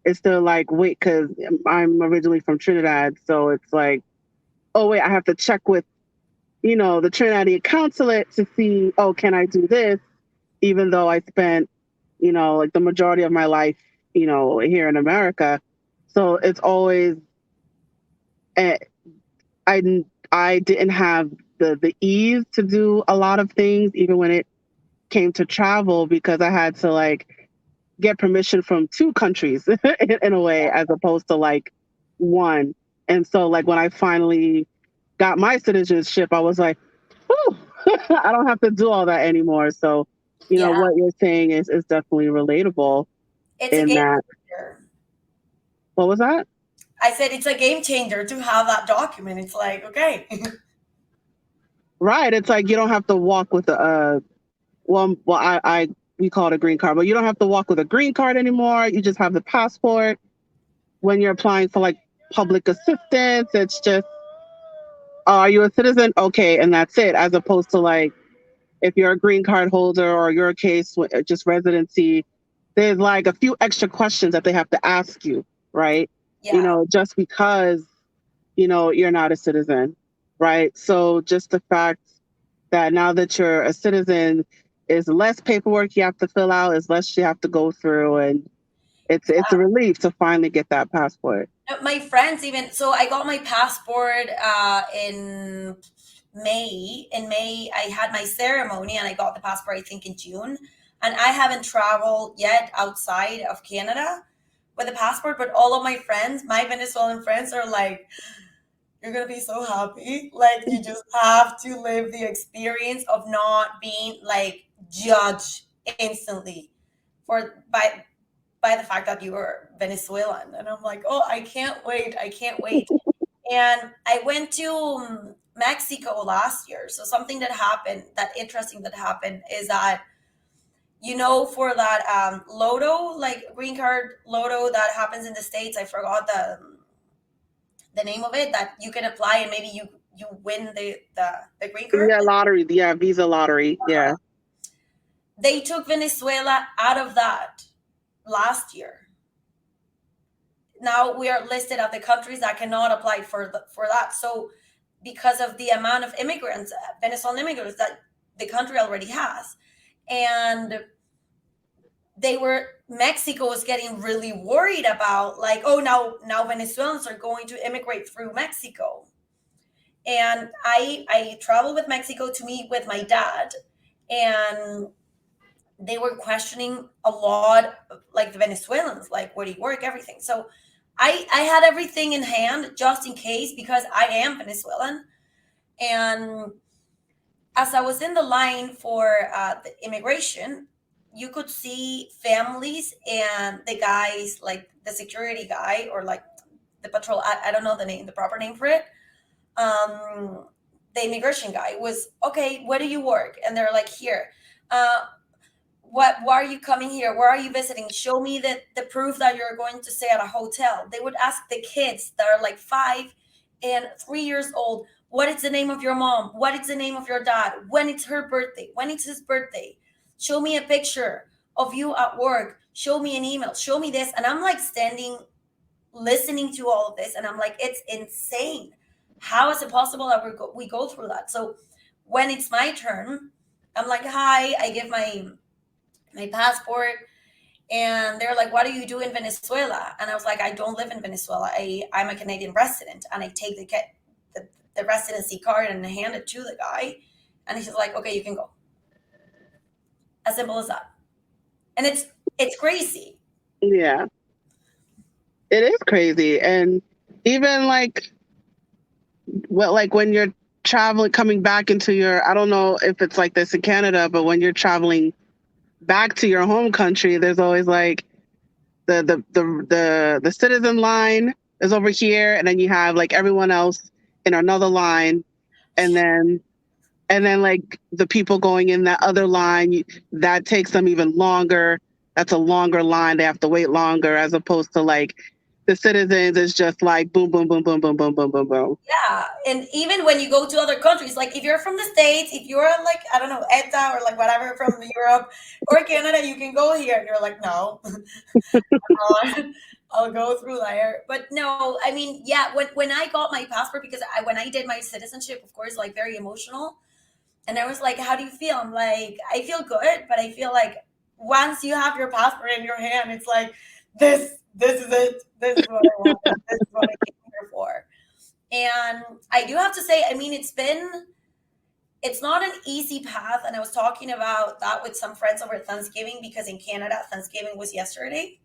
It's still like, wait, because I'm originally from Trinidad, so it's like, oh wait, I have to check with the Trinidadian consulate to see, oh, can I do this, even though I spent like the majority of my life here in America. So it's always eh, I I didn't have the ease to do a lot of things, even when it came to travel, because I had to like get permission from two countries in a way, as opposed to like one. And so like when I finally got my citizenship, I was like, oh, I don't have to do all that anymore. So, Yeah, what you're saying is definitely relatable it's a in game that. changer. What was that? I said it's a game changer to have that document. It's like, okay. Right. It's like you don't have to walk with we call it a green card, but you don't have to walk with a green card anymore. You just have the passport. When you're applying for like public assistance, it's just, are you a citizen? Okay, and that's it. As opposed to like, if you're a green card holder or your case, just residency, there's like a few extra questions that they have to ask you, right? Yeah. just because, you're not a citizen, right? So just the fact that now that you're a citizen is less paperwork you have to fill out, is less you have to go through, and it's a relief to finally get that passport. My friends even, so I got my passport in May. In May, I had my ceremony and I got the passport, I think, in June. And I haven't traveled yet outside of Canada with a passport, but all of my friends, my Venezuelan friends, are like, you're gonna be so happy. Like, you just have to live the experience of not being like judged instantly for by the fact that you were Venezuelan. And I'm like, oh, I can't wait. I can't wait. And I went to Mexico last year. So something that happened, that interesting that happened, is that, for that Loto, like green card Loto that happens in the States, I forgot the name of it, that you can apply and maybe you win the green card. Yeah, lottery. Yeah, Visa lottery. Yeah. They took Venezuela out of that last year. Now we are listed as the countries that cannot apply for that. So because of the amount of immigrants, Venezuelan immigrants that the country already has, and Mexico was getting really worried about, like, oh, now Venezuelans are going to immigrate through Mexico. And I traveled with Mexico to meet with my dad, and they were questioning a lot, like the Venezuelans, like, where do you work, everything. So I had everything in hand just in case, because I am Venezuelan. And as I was in the line for the immigration, you could see families and the guys, like the security guy or like the patrol. I don't know the proper name for it. The immigration guy was, okay, where do you work? And they're like, here. Why are you coming here? Where are you visiting? Show me the proof that you're going to stay at a hotel. They would ask the kids that are like 5 and 3 years old, what is the name of your mom? What is the name of your dad? When it's her birthday? When it's his birthday? Show me a picture of you at work. Show me an email. Show me this. And I'm like standing, listening to all of this. And I'm like, it's insane. How is it possible that we go through that? So when it's my turn, I'm like, hi, I give my passport, and they're like, what do you do in Venezuela? And I was like, I don't live in Venezuela. I'm a Canadian resident. And I take the residency card and I hand it to the guy, and he's like, okay, you can go. As simple as that. And it's crazy. Yeah, it is crazy. And even like when you're traveling, coming back into I don't know if it's like this in Canada, but when you're traveling back to your home country, there's always like the citizen line is over here, and then you have like everyone else in another line, and then like the people going in that other line, that takes them even longer. That's a longer line. They have to wait longer, as opposed to like the citizens is just like boom, boom, boom, boom, boom, boom, boom, boom, boom. Yeah. And even when you go to other countries, like if you're from the States, if you're like, I don't know, ETA or like whatever from Europe or Canada, you can go here. And you're like, no, I'll go through there. But no, I mean, yeah, when I got my passport, because when I did my citizenship, of course, like very emotional. And I was like, how do you feel? I'm like, I feel good, but I feel like once you have your passport in your hand, it's like, this is it. This is what I want. This is what I came here for. And I do have to say, I mean, it's not an easy path. And I was talking about that with some friends over Thanksgiving, because in Canada, Thanksgiving was yesterday.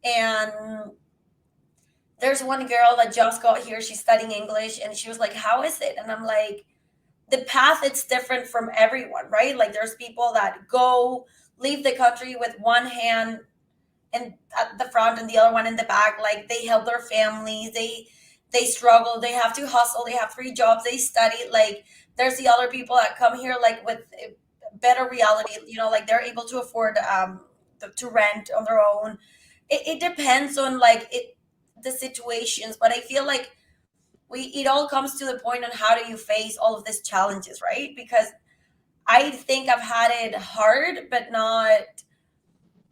And there's one girl that just got here. She's studying English, and she was like, how is it? And I'm like, the path, it's different from everyone, right? Like there's people that leave the country with one hand and at the front and the other one in the back. Like they help their families, they struggle, they have to hustle, they have 3 jobs, they study. Like there's the other people that come here like with a better reality, like they're able to afford to rent on their own. It depends on the situations, but I feel like it all comes to the point on how do you face all of these challenges, right? Because I think I've had it hard, but not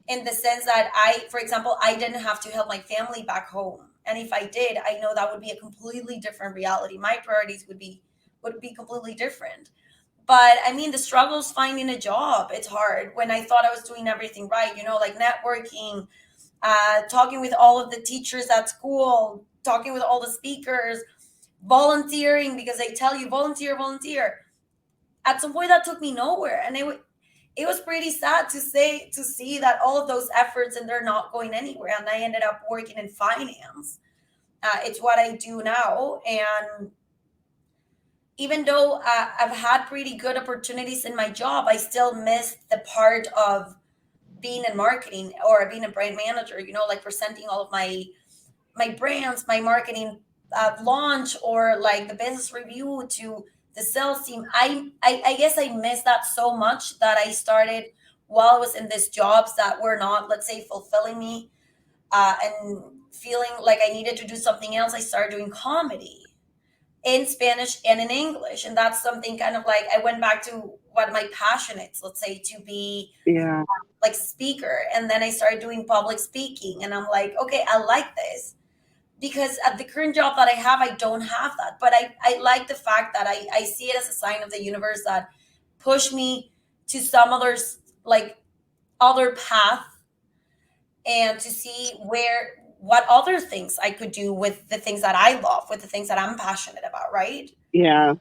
in the sense that for example, I didn't have to help my family back home. And if I did, I know that would be a completely different reality. My priorities would be completely different. But I mean, the struggles finding a job, it's hard. When I thought I was doing everything right, like networking, talking with all of the teachers at school, talking with all the speakers, volunteering, because they tell you volunteer, volunteer. At some point, that took me nowhere, and it was pretty sad to see that all of those efforts and they're not going anywhere. And I ended up working in finance. It's what I do now, and even though I've had pretty good opportunities in my job, I still miss the part of being in marketing or being a brand manager. Like presenting all of my brands, my marketing launch, or like the business review to the sales team. I guess I missed that so much that I started while I was in these jobs that were not, let's say, fulfilling me, and feeling like I needed to do something else. I started doing comedy in Spanish and in English. And that's something kind of like I went back to what my passion is, let's say, to be Yeah. like speaker. And then I started doing public speaking. And I'm like, okay, I like this. Because at the current job that I have, I don't have that. But I like the fact that I see it as a sign of the universe that push me to some others, like other path, and to see what other things I could do with the things that I love, with the things that I'm passionate about, right? Yeah.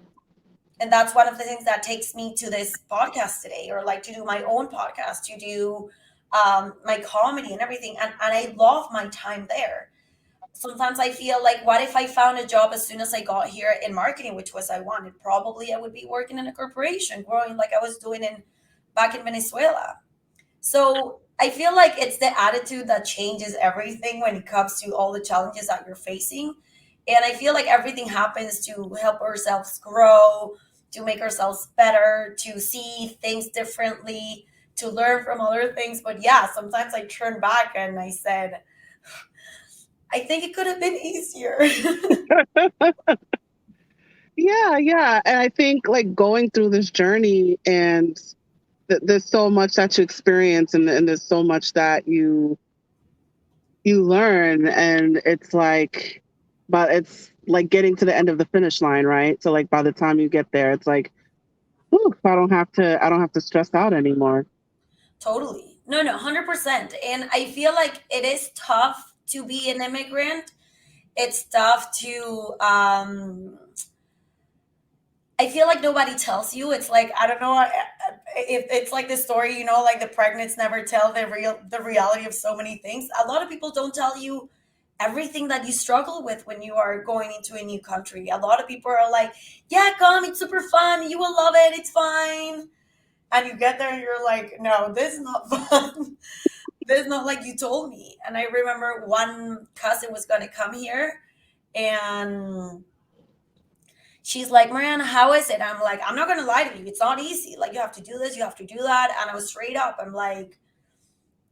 And that's one of the things that takes me to this podcast today, or like to do my own podcast, to do my comedy and everything. And I love my time there. Sometimes I feel like, what if I found a job as soon as I got here in marketing, which was I wanted? Probably I would be working in a corporation, growing like I was doing back in Venezuela. So I feel like it's the attitude that changes everything when it comes to all the challenges that you're facing. And I feel like everything happens to help ourselves grow, to make ourselves better, to see things differently, to learn from other things. But yeah, sometimes I turn back and I said, I think it could have been easier. Yeah. And I think like going through this journey, and there's so much that you experience, and there's so much that you learn, and but it's like getting to the end of the finish line, right? So like by the time you get there, it's like, whew, I don't have to stress out anymore. Totally. No, 100%. And I feel like it is tough to be an immigrant. It's tough to I feel like nobody tells you. It's like, I don't know if it's like the story, like the pregnants never tell the reality of so many things. A lot of people don't tell you everything that you struggle with when you are going into a new country. A lot of people are like, yeah, come, it's super fun, you will love it, it's fine. And you get there and you're like, no, this is not fun. This is not like you told me. And I remember one cousin was going to come here, and she's like, Mariana, how is it? I'm like, I'm not going to lie to you. It's not easy. Like, you have to do this, you have to do that. And I was straight up. I'm like,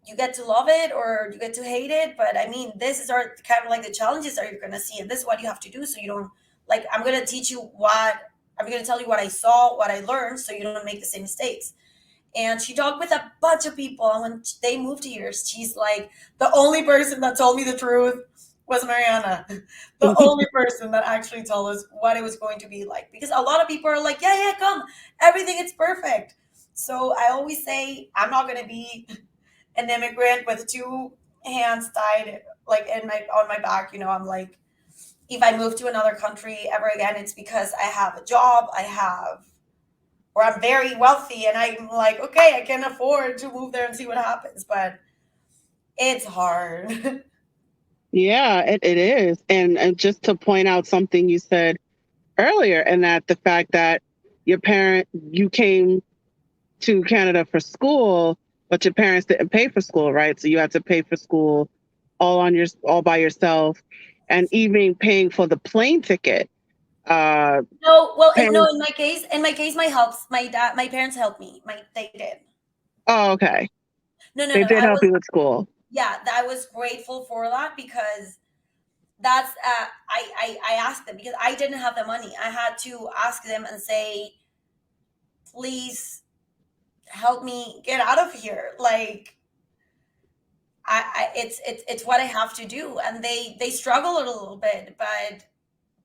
you get to love it or you get to hate it. But I mean, this is our kind of like the challenges that you're going to see. And this is what you have to do. So you don't, like, I'm going to I'm going to tell you what I saw, what I learned, so you don't make the same mistakes. And she talked with a bunch of people. And when they moved here, she's like, the only person that told me the truth was Mariana. The only person that actually told us what it was going to be like. Because a lot of people are like, yeah, come. Everything is perfect. So I always say, I'm not going to be an immigrant with two hands tied like on my back. I'm like, if I move to another country ever again, it's because I have a job, or I'm very wealthy, and I'm like, okay, I can afford to move there and see what happens. But it's hard. Yeah, it is. And just to point out something you said earlier, and that the fact that you came to Canada for school, but your parents didn't pay for school, right? So you had to pay for school all by yourself, and even paying for the plane ticket. No, well, no. Paying, In my case, my parents helped me. They did. oh, okay. No. They did I help was you with school. Yeah, I was grateful for that, because that's I asked them, because I didn't have the money. I had to ask them and say, please help me get out of here. Like, it's what I have to do, and they struggle a little bit, but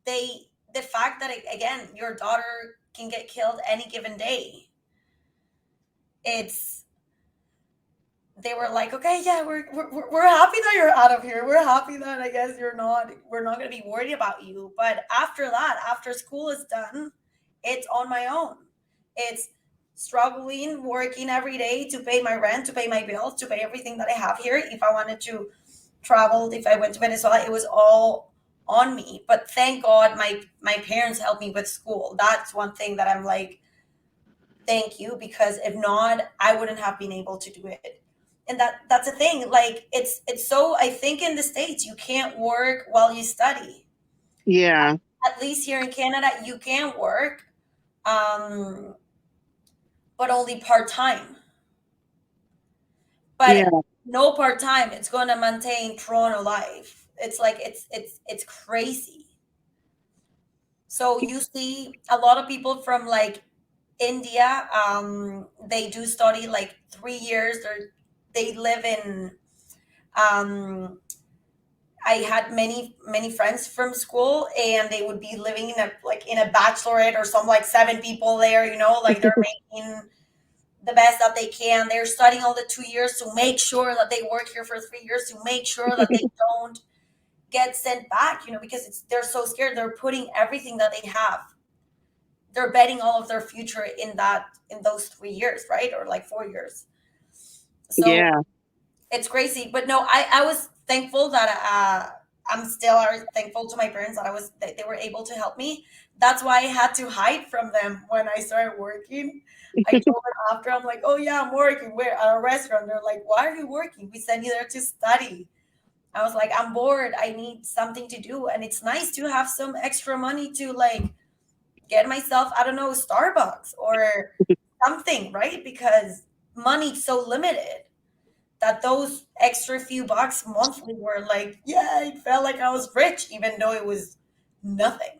they the fact that again your daughter can get killed any given day, it's they were like, okay, yeah, we're happy that you're out of here. We're happy that I guess we're not going to be worried about you. But after that, after school is done, it's on my own. It's struggling, working every day to pay my rent, to pay my bills, to pay everything that I have here. If I wanted to travel, if I went to Venezuela, it was all on me. But thank God my parents helped me with school. That's one thing that I'm like, thank you, because if not, I wouldn't have been able to do it. And that's a thing, like it's so, I think in the States you can't work while you study. Yeah. At least here in Canada you can work, um but only part-time. But Yeah. no part-time, it's going to maintain Toronto life. It's like it's crazy. So you see a lot of people from like India, they do study like 3 years, or they live in, um, I had many friends from school, and they would be living in a like in a bachelorette or some like seven people there, like they're making the best that they can. They're studying all the 2 years to make sure that they work here for 3 years, to make sure that they don't get sent back, because they're so scared. They're putting everything that they have. They're betting all of their future in those 3 years, right? Or like 4 years. So Yeah. it's crazy. But no, I was thankful that I'm still are thankful to my parents that they were able to help me. That's why I had to hide from them when I started working. I told them after, I'm like, oh yeah, I'm working. We're at a restaurant. They're like, why are you working? We sent you there to study. I was like, I'm bored. I need something to do. And it's nice to have some extra money to like get myself, I don't know, Starbucks or something, right? Because money's so limited that those extra few bucks monthly were like, yeah, it felt like I was rich, even though it was nothing.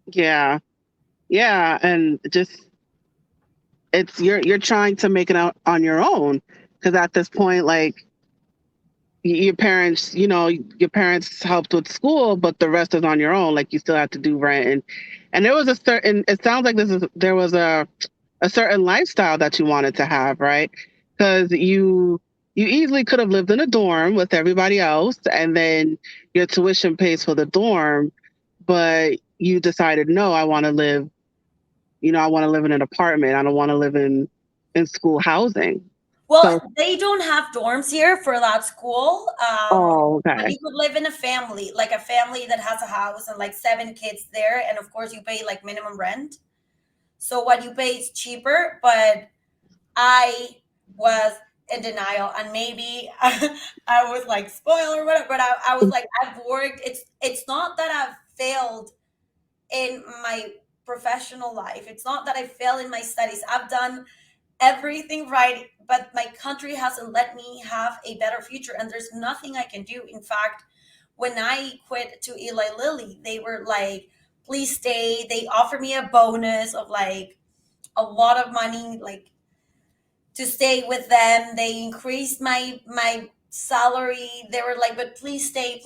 Yeah. Yeah. And just it's you're trying to make it out on your own, because at this point, like your parents, your parents helped with school, but the rest is on your own. Like you still have to do rent, and there was a certain. It sounds like there was a certain lifestyle that you wanted to have, right? Because you easily could have lived in a dorm with everybody else, and then your tuition pays for the dorm, but you decided, no, I want to live. I want to live in an apartment. I don't want to live in school housing. Well, So, they don't have dorms here for that school. oh, But okay. you could live in a family, like a family that has a house and like seven kids there. And of course, you pay like minimum rent. So what you pay is cheaper, but I was in denial, and maybe I was like spoiled or whatever. But I was like, I've worked. It's not that I've failed in my professional life. It's not that I failed in my studies. I've done everything right, but my country hasn't let me have a better future, and there's nothing I can do. In fact, when I quit to Eli Lilly, they were like, please stay. They offered me a bonus of like a lot of money, like to stay with them. They increased my salary. They were like, but please stay.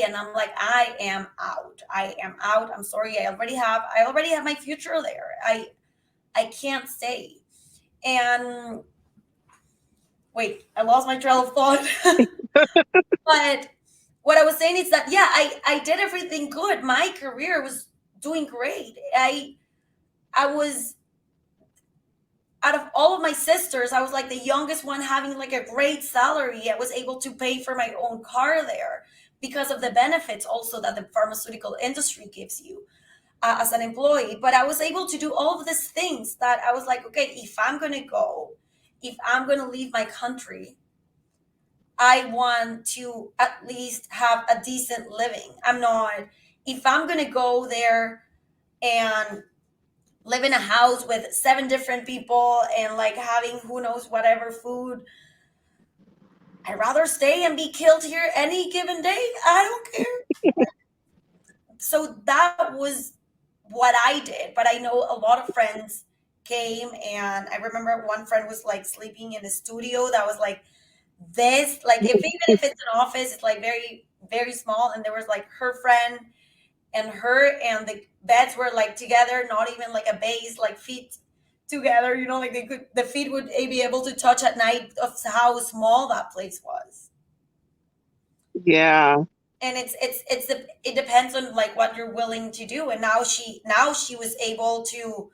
And I'm like, I am out. I am out. I'm sorry. I already have my future there. I can't stay. And wait, I lost my trail of thought. But what I was saying is that yeah, I did everything good. My career was doing great. I was, out of all of my sisters, I was like the youngest one having like a great salary. I was able to pay for my own car there because of the benefits also that the pharmaceutical industry gives you as an employee. But I was able to do all of these things that I was like, okay, if I'm going to leave my country, I want to at least have a decent living. If I'm going to go there and live in a house with seven different people and like having who knows whatever food, I'd rather stay and be killed here any given day. I don't care. So that was what I did. But I know a lot of friends came, and I remember one friend was like sleeping in a studio that was like This, like, if even if it's an office, it's like very, very small, and there was like her friend and her, and the beds were like together, not even like a base, like feet together, like the feet would be able to touch at night of how small that place was. Yeah. And it depends on like what you're willing to do. And now she was able to,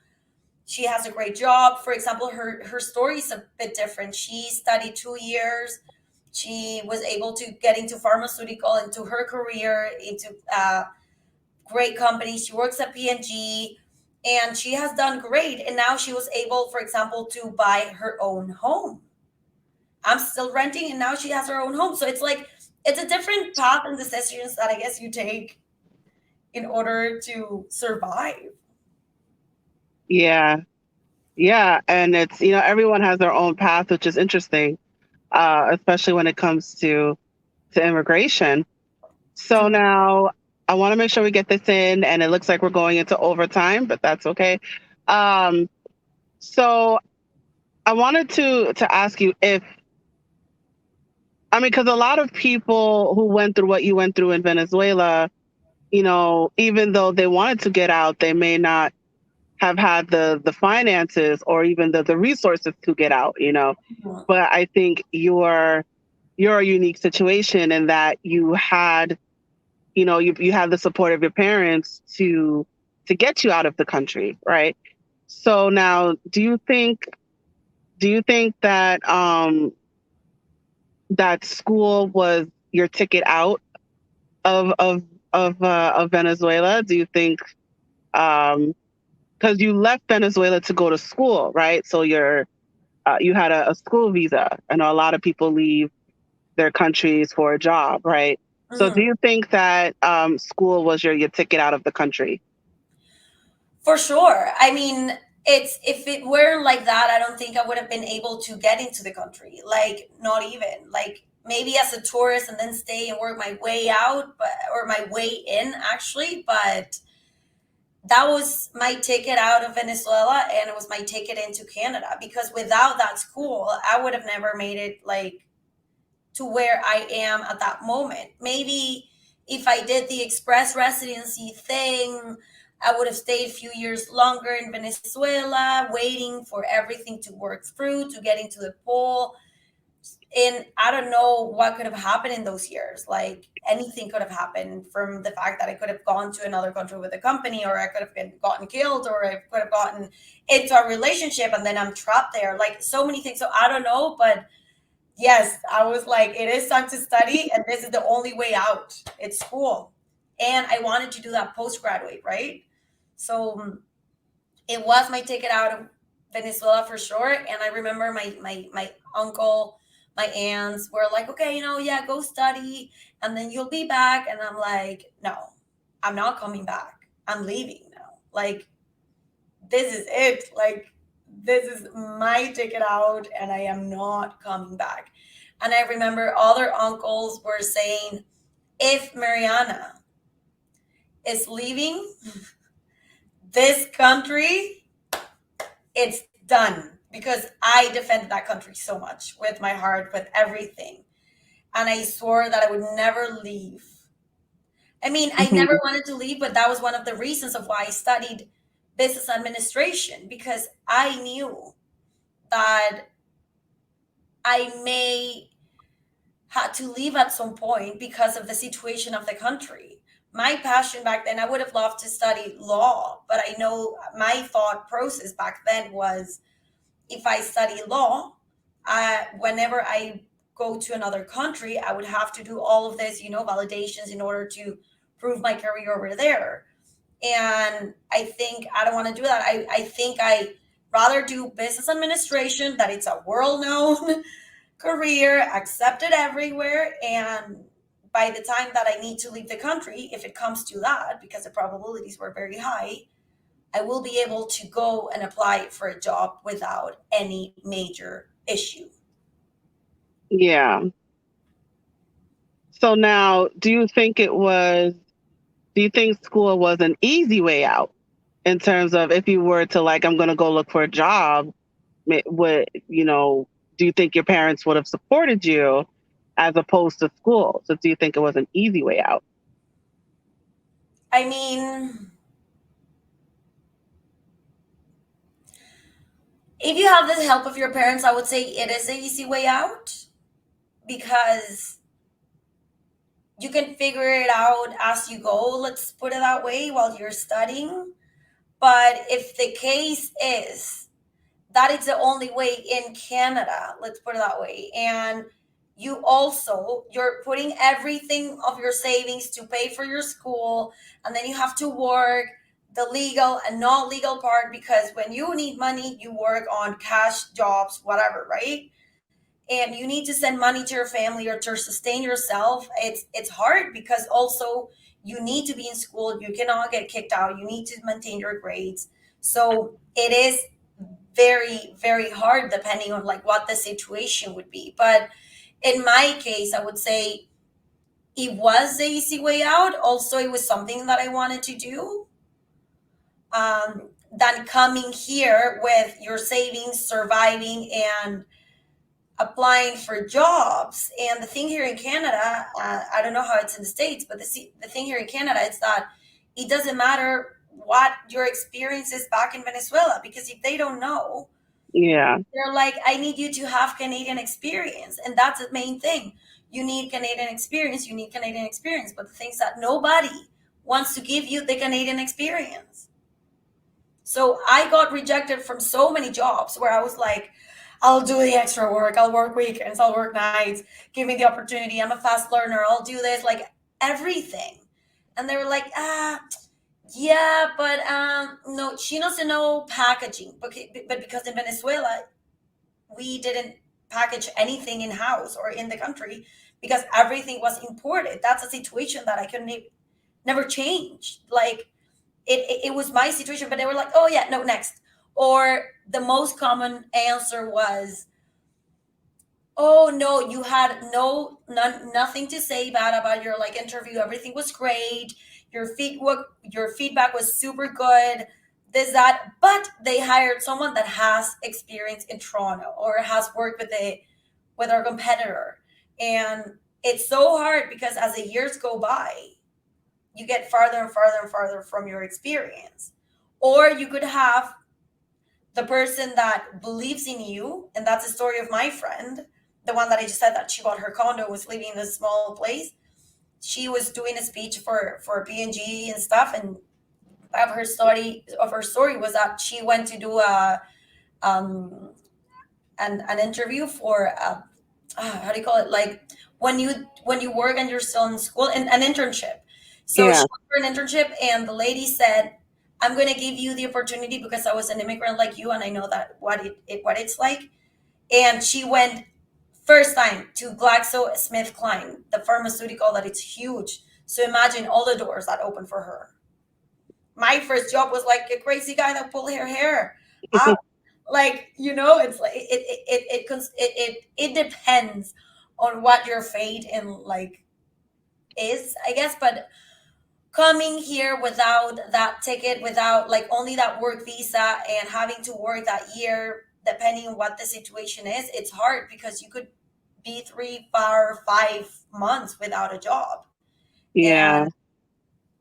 she has a great job. For example, her story is a bit different. She studied 2 years. She was able to get into pharmaceutical, into her career, into great companies. She works at P&G, and she has done great. And now she was able, for example, to buy her own home. I'm still renting, and now she has her own home. So it's like, it's a different path and decisions that I guess you take in order to survive. Yeah. Yeah. And it's, everyone has their own path, which is interesting, especially when it comes to immigration. So now I want to make sure we get this in, and it looks like we're going into overtime, but that's okay. Um, so I wanted to ask you if, I mean, because a lot of people who went through what you went through in Venezuela, even though they wanted to get out, they may not have had the finances or even the resources to get out. Mhm. But I think you're a unique situation in that you had, you have the support of your parents to get you out of the country, right? So now, do you think that that school was your ticket out of of Venezuela? Do you think, because you left Venezuela to go to school, right? So you had a school visa. I know a lot of people leave their countries for a job, right? So do Mhm. you think that school was your ticket out of the country? For sure. I mean, it's, if it weren't like that, I don't think I would have been able to get into the country. Like, not even. Like, maybe as a tourist and then stay and work my way out, but or my way in actually. But that was my ticket out of Venezuela, and it was my ticket into Canada, because without that school, I would have never made it, like, to where I am at that moment. Maybe if I did the express residency thing, I would have stayed a few years longer in Venezuela, waiting for everything to work through to get into the pool. And I don't know what could have happened in those years. Like, anything could have happened, from the fact that I could have gone to another country with a company, or I could have gotten killed, or I could have gotten into a relationship and then I'm trapped there. Like, so many things. So I don't know, but yes, I was like, it is time to study, and this is the only way out. It's school. And I wanted to do that postgraduate, right? So it was my ticket out of Venezuela for sure. And I remember my uncle, my aunts were like, okay, yeah, go study and then you'll be back. And I'm like, no, I'm not coming back. I'm leaving now. Like, this is it. Like, this is my ticket out, and I am not coming back. And I remember other uncles were saying, if Mariana is leaving this country, it's done, because I defended that country so much with my heart, with everything. And I swore that I would never leave. I mean, I never Mhm. wanted to leave, but that was one of the reasons of why I studied business administration, because I knew that I may had to leave at some point because of the situation of the country. My passion back then, I would have loved to study law, but I know my thought process back then was, if I study law, whenever I go to another country, I would have to do all of this, validations in order to prove my career over there. And I think I don't want to do that. I think I rather do business administration, that it's a world known career, accepted everywhere. And by the time that I need to leave the country, if it comes to that, because the probabilities were very high, I will be able to go and apply for a job without any major issue. Yeah. So now, do you think school was an easy way out in terms of, if you were to, like, I'm going to go look for a job, would, do you think your parents would have supported you as opposed to school? So do you think it was an easy way out? I mean, if you have the help of your parents, I would say it is the easy way out because you can figure it out as you go, let's put it that way, while you're studying. But if the case is that it's the only way in Canada, let's put it that way, and you're putting everything of your savings to pay for your school, and then you have to work the legal and not legal part because when you need money, you work on cash jobs, whatever, right? And you need to send money to your family or to sustain yourself. It's hard because also you need to be in school. You cannot get kicked out. You need to maintain your grades. So it is very, very hard depending on like what the situation would be. But in my case, I would say it was the easy way out. Also, it was something that I wanted to do. Than coming here with your savings, surviving, and applying for jobs. And the thing here in Canada, I don't know how it's in the States, but the thing here in Canada is that it doesn't matter what your experience is back in Venezuela, because if they don't know, Yeah. they're like, I need you to have Canadian experience. And that's the main thing. You need Canadian experience. You need Canadian experience. But the things that nobody wants to give you the Canadian experience. So I got rejected from so many jobs where I was like, I'll do the extra work. I'll work weekends. I'll work nights. Give me the opportunity. I'm a fast learner. I'll do this, like everything. And they were like, yeah, but no, she doesn't know packaging. But because in Venezuela, we didn't package anything in house or in the country because everything was imported. That's a situation that I couldn't never change. Like it was my situation, but they were like, oh yeah, no, next. Or the most common answer was, oh no, you had nothing to say bad about your like interview. Everything was great. Your feedback was super good. This that, but they hired someone that has experience in Toronto or has worked with our competitor, and it's so hard because as the years go by, you get farther and farther and farther from your experience. Or you could have the person that believes in you, and that's the story of my friend, the one that I just said that she bought her condo, was living in a small place. She was doing a speech for P&G and stuff, and of her story was that she went to do um an interview for how do you call it, like when you work and you're still in school, and an internship. So she Yeah. went for an internship, and the lady said, I'm going to give you the opportunity because I was an immigrant like you, and I know that what it's like. And she went first time to GlaxoSmithKline, the pharmaceutical that it's huge. So imagine all the doors that opened for her. My first job was like a crazy guy that pulled her hair out. Like, it's like it depends on what your fate in like is, I guess. But coming here without that ticket, without like only that work visa, and having to work that year, depending on what the situation is, it's hard because you could be 3, 4, 5 months without a job. Yeah. And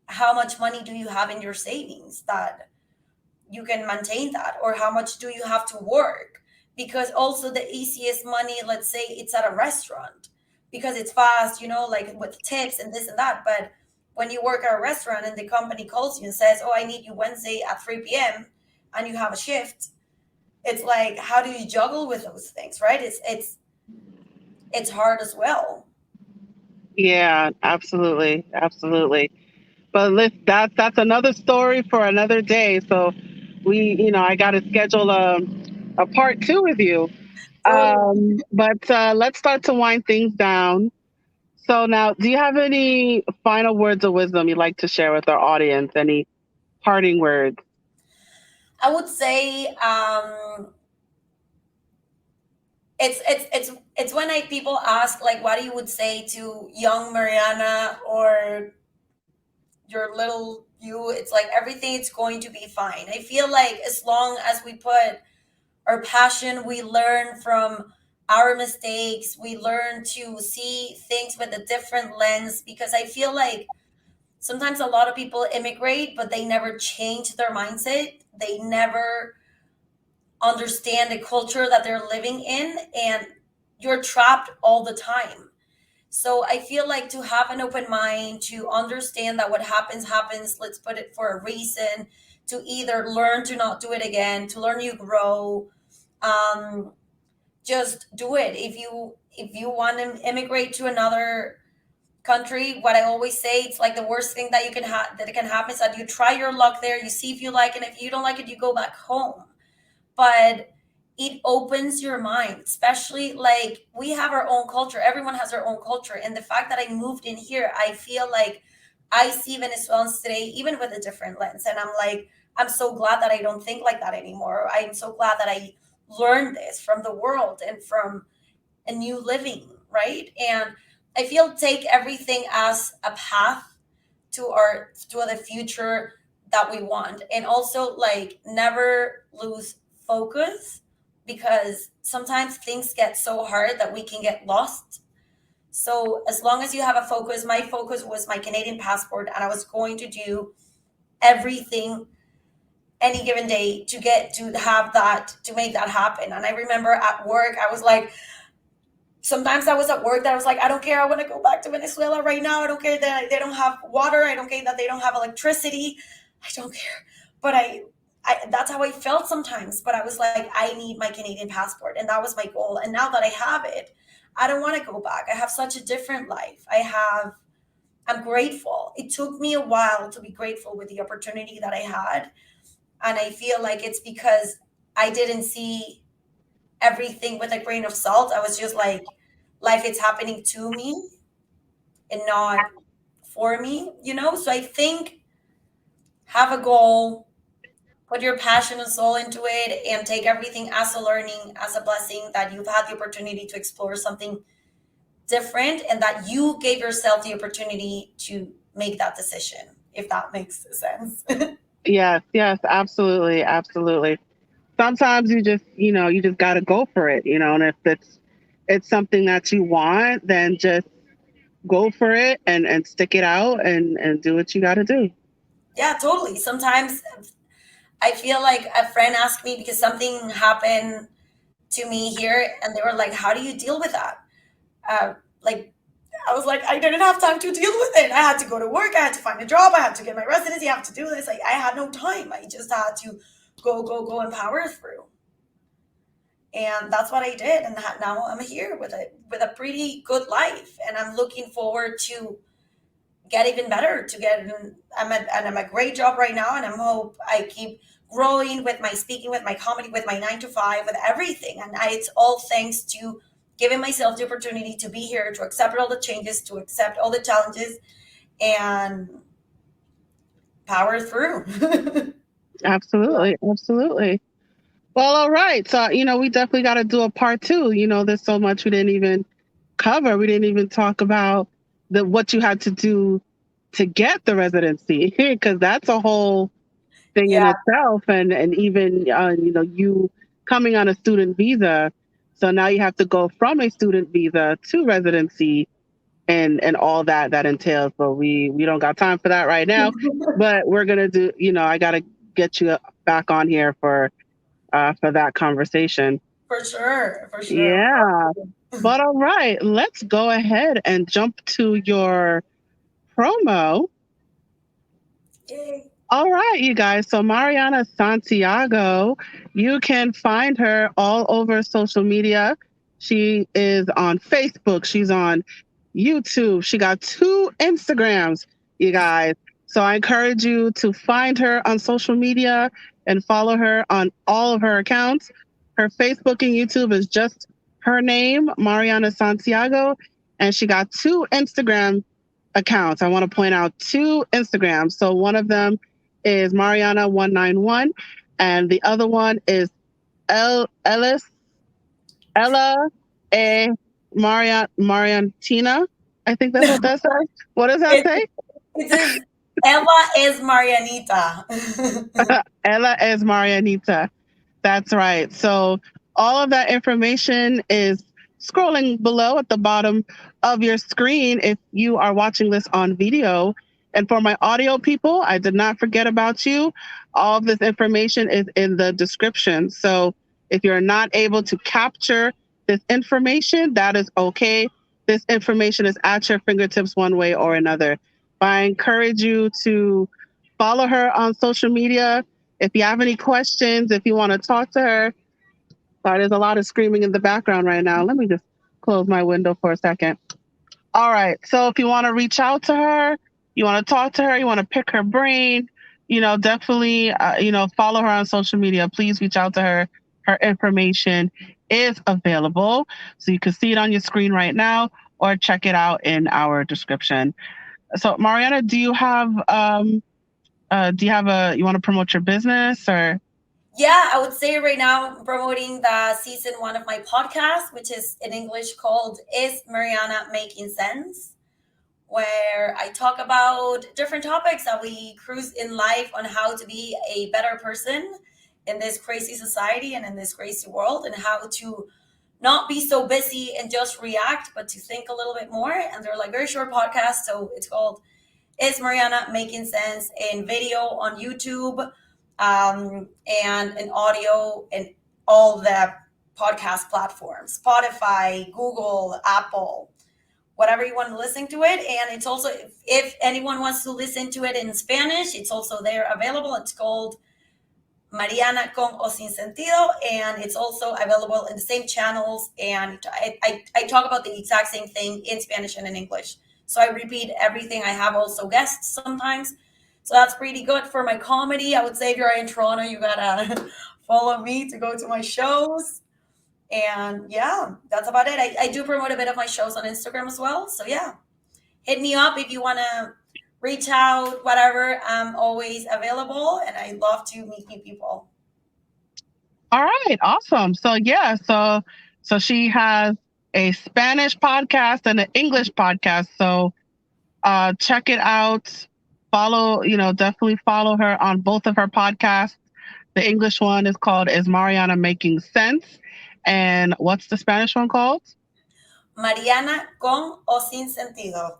how much money do you have in your savings that you can maintain that, or how much do you have to work? Because also the easiest money, let's say it's at a restaurant, because it's fast, like with tips and this and that. But when you work at a restaurant and the company calls you and says, oh, I need you Wednesday at 3 p.m. and you have a shift, it's like, how do you juggle with those things, right? It's hard as well. Yeah, absolutely. Absolutely. But that's another story for another day. So I got to schedule a part two with you. Totally. But let's start to wind things down. So now, do you have any final words of wisdom you'd like to share with our audience? Any parting words? I would say it's when people ask like what you would say to young Mariana or your little you. It's like everything is going to be fine. I feel like as long as we put our passion, we learn from our mistakes. We learn to see things with a different lens, because I feel like sometimes a lot of people immigrate, but they never change their mindset. They never understand the culture that they're living in, and you're trapped all the time. So I feel like to have an open mind, to understand that what happens happens, let's put it for a reason, to either learn to not do it again, to learn you grow. Um, just do it. If you want to immigrate to another country, what I always say, it's like the worst thing that you can have that can happen is that you try your luck there, you see if you like it, if you don't like it, you go back home. But it opens your mind, especially like we have our own culture, everyone has their own culture, and the fact that I moved in here, I feel like I see Venezuelans today even with a different lens, and I'm like, I'm so glad that I don't think like that anymore. I'm so glad that I learned this from the world and from a new living, right? And I feel take everything as a path to the future that we want, and also like never lose focus, because sometimes things get so hard that we can get lost. So as long as you have a focus, my focus was my Canadian passport, and I was going to do everything any given day to get to have that, to make that happen. And I remember at work I was like, sometimes I was at work that I was like, I don't care. I want to go back to Venezuela right now. I don't care that they don't have water. I don't care that they don't have electricity. I don't care. But I that's how I felt sometimes. But I was like, I need my Canadian passport. And that was my goal. And now that I have it, I don't want to go back. I have such a different life. I'm grateful. It took me a while to be grateful with the opportunity that I had. And I feel like it's because I didn't see everything with a grain of salt. I was just like, life is happening to me and not for me, you know? So I think have a goal, put your passion and soul into it, and take everything as a learning, as a blessing that you've had the opportunity to explore something different, and that you gave yourself the opportunity to make that decision, if that makes sense. Yes, yes, absolutely, absolutely. Sometimes you just got to go for it, and if it's something that you want, then just go for it and stick it out and do what you got to do. Yeah, totally. Sometimes I feel like a friend asked me because something happened to me here, and they were like, how do you deal with that? Like, I was like, I didn't have time to deal with it. I had to go to work. I had to find a job. I had to get my residency. I have to do this. Like, I had no time. I just had to go and power through. And that's what I did. And now I'm here with a pretty good life. And I'm looking forward to get even better, to get, I'm a great job right now. And I hope I keep growing with my speaking, with my comedy, with my 9 to 5, with everything. And it's all thanks to giving myself the opportunity to be here, to accept all the changes, to accept all the challenges, and power through. Absolutely, absolutely. Well, all right. So, we definitely got to do a part two. There's so much we didn't even cover. We didn't even talk about what you had to do to get the residency, because that's a whole thing in Yeah, itself. And even, you coming on a student visa. So now you have to go from a student visa to residency and all that entails. But we don't got time for that right now. But we're going to do, I got to get you back on here for that conversation. for sure. For sure. Yeah. But all right, let's go ahead and jump to your promo. Yay. All right, you guys. So Mariana Santiago, you can find her all over social media. She is on Facebook. She's on YouTube. She got 2 Instagrams, you guys. So I encourage you to find her on social media and follow her on all of her accounts. Her Facebook and YouTube is just her name, Mariana Santiago, and she got 2 Instagram accounts. I want to point out 2 Instagrams. So one of them is Mariana191, and the other one is Ellis Ella A Mariantina. I think that's what that says. What does that say? It says Eva is Marianita. Ella is Marianita. That's right. So all of that information is scrolling below at the bottom of your screen if you are watching this on video. And for my audio people, I did not forget about you. All of this information is in the description. So if you're not able to capture this information, that is okay. This information is at your fingertips one way or another. But I encourage you to follow her on social media. If you have any questions, if you want to talk to her, sorry, there's a lot of screaming in the background right now. Let me just close my window for a second. All right. So if you want to reach out to her, you want to talk to her, you want to pick her brain, definitely, follow her on social media. Please reach out to her. Her information is available. So you can see it on your screen right now or check it out in our description. So Mariana, do you want to promote your business or? Yeah, I would say right now I'm promoting the season 1 of my podcast, which is in English called Is Mariana Making Sense? Where I talk about different topics that we cruise in life on how to be a better person in this crazy society and in this crazy world, and how to not be so busy and just react, but to think a little bit more. And they're like very short podcasts. So it's called Is Mariana Making Sense? In video on YouTube, and in audio and all the podcast platforms, Spotify, Google, Apple, whatever you want to listen to it. And it's also, if anyone wants to listen to it in Spanish, it's also there available. It's called Mariana con o sin sentido, and it's also available in the same channels. And I talk about the exact same thing in Spanish and in English. So I repeat everything. I have also guests sometimes. So that's pretty good for my comedy. I would say if you're in Toronto, you gotta follow me to go to my shows. And yeah, that's about it. I do promote a bit of my shows on Instagram as well. So yeah, hit me up if you want to reach out, whatever. I'm always available, and I love to meet new people. All right, awesome. So yeah, so she has a Spanish podcast and an English podcast. So check it out. Follow, definitely follow her on both of her podcasts. The English one is called Is Mariana Making Sense? And what's the Spanish one called? Mariana con o sin sentido.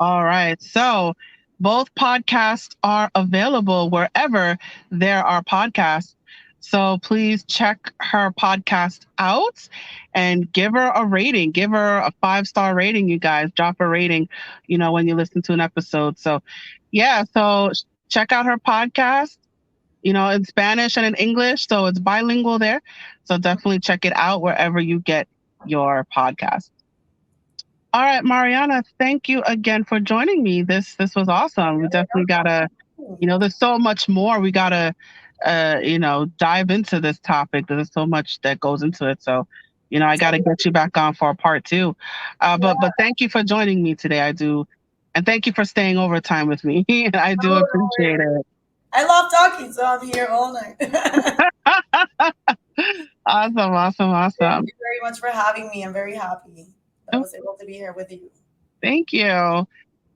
All right. So both podcasts are available wherever there are podcasts. So please check her podcast out and give her a rating. Give her a 5-star rating, you guys. Drop a rating, when you listen to an episode. So yeah, so check out her podcast, in Spanish and in English. So it's bilingual there. So definitely check it out wherever you get your podcast. All right, Mariana, thank you again for joining me. This was awesome. We definitely gotta, there's so much more. We gotta, dive into this topic. There's so much that goes into it. So, I gotta get you back on for a part 2. But thank you for joining me today. I do, and thank you for staying overtime with me. I do appreciate it. I love talking, so I'm here all night. Awesome. Thank you very much for having me. I'm very happy that I was able to be here with you. Thank you. All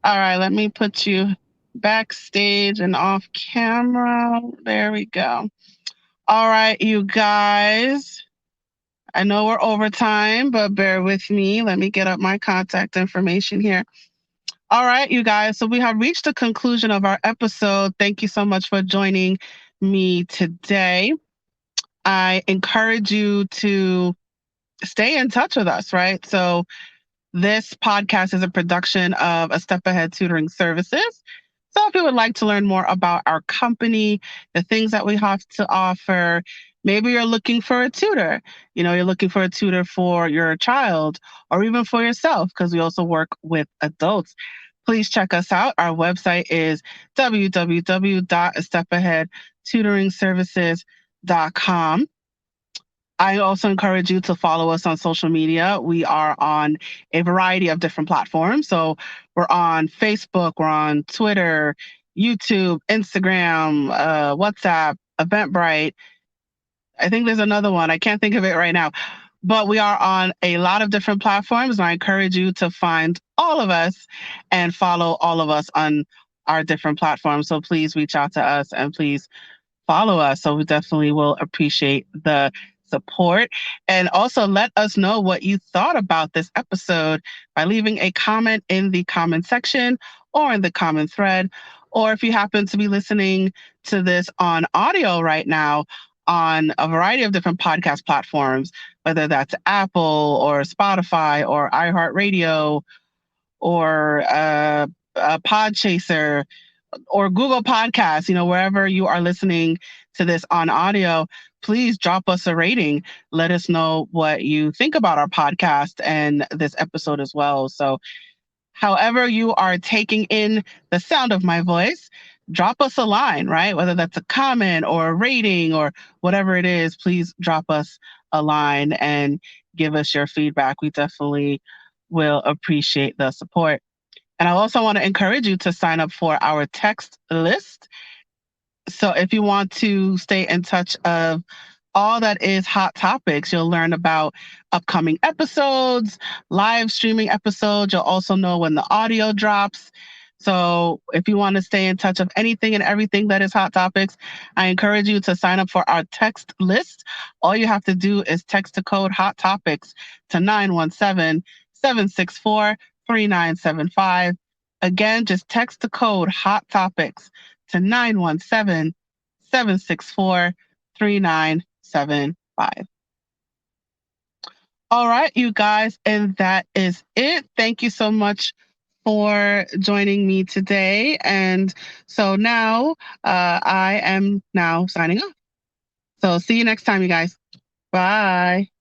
right, let me put you backstage and off camera. There we go. All right, you guys. I know we're over time, but bear with me. Let me get up my contact information here. All right, you guys. So we have reached the conclusion of our episode. Thank you so much for joining me today. I encourage you to stay in touch with us, right? So this podcast is a production of A Step Ahead Tutoring Services. So if you would like to learn more about our company, the things that we have to offer, maybe you're looking for a tutor. You're looking for a tutor for your child or even for yourself, because we also work with adults. Please check us out. Our website is www.stepaheadtutoringservices.com. I also encourage you to follow us on social media. We are on a variety of different platforms. So we're on Facebook, we're on Twitter, YouTube, Instagram, WhatsApp, Eventbrite. I think there's another one. I can't think of it right now. But we are on a lot of different platforms. And I encourage you to find all of us and follow all of us on our different platforms. So please reach out to us and please follow us. So we definitely will appreciate the support. And also let us know what you thought about this episode by leaving a comment in the comment section or in the comment thread. Or if you happen to be listening to this on audio right now on a variety of different podcast platforms, whether that's Apple or Spotify or iHeartRadio or Podchaser or Google Podcasts, wherever you are listening to this on audio, please drop us a rating. Let us know what you think about our podcast and this episode as well. So however you are taking in the sound of my voice, drop us a line, right? Whether that's a comment or a rating or whatever it is, please drop us a line and give us your feedback. We definitely will appreciate the support. And I also want to encourage you to sign up for our text list. So if you want to stay in touch of all that is Hot Topics, you'll learn about upcoming episodes, live streaming episodes. You'll also know when the audio drops. So if you want to stay in touch of anything and everything that is Hot Topics, I encourage you to sign up for our text list. All you have to do is text the code Hot Topics to 917-764-3975. Again, just text the code Hot Topics to 917-764-3975. All right, you guys, and that is it. Thank you so much for joining me today. And so now I am now signing off. So see you next time, you guys. Bye.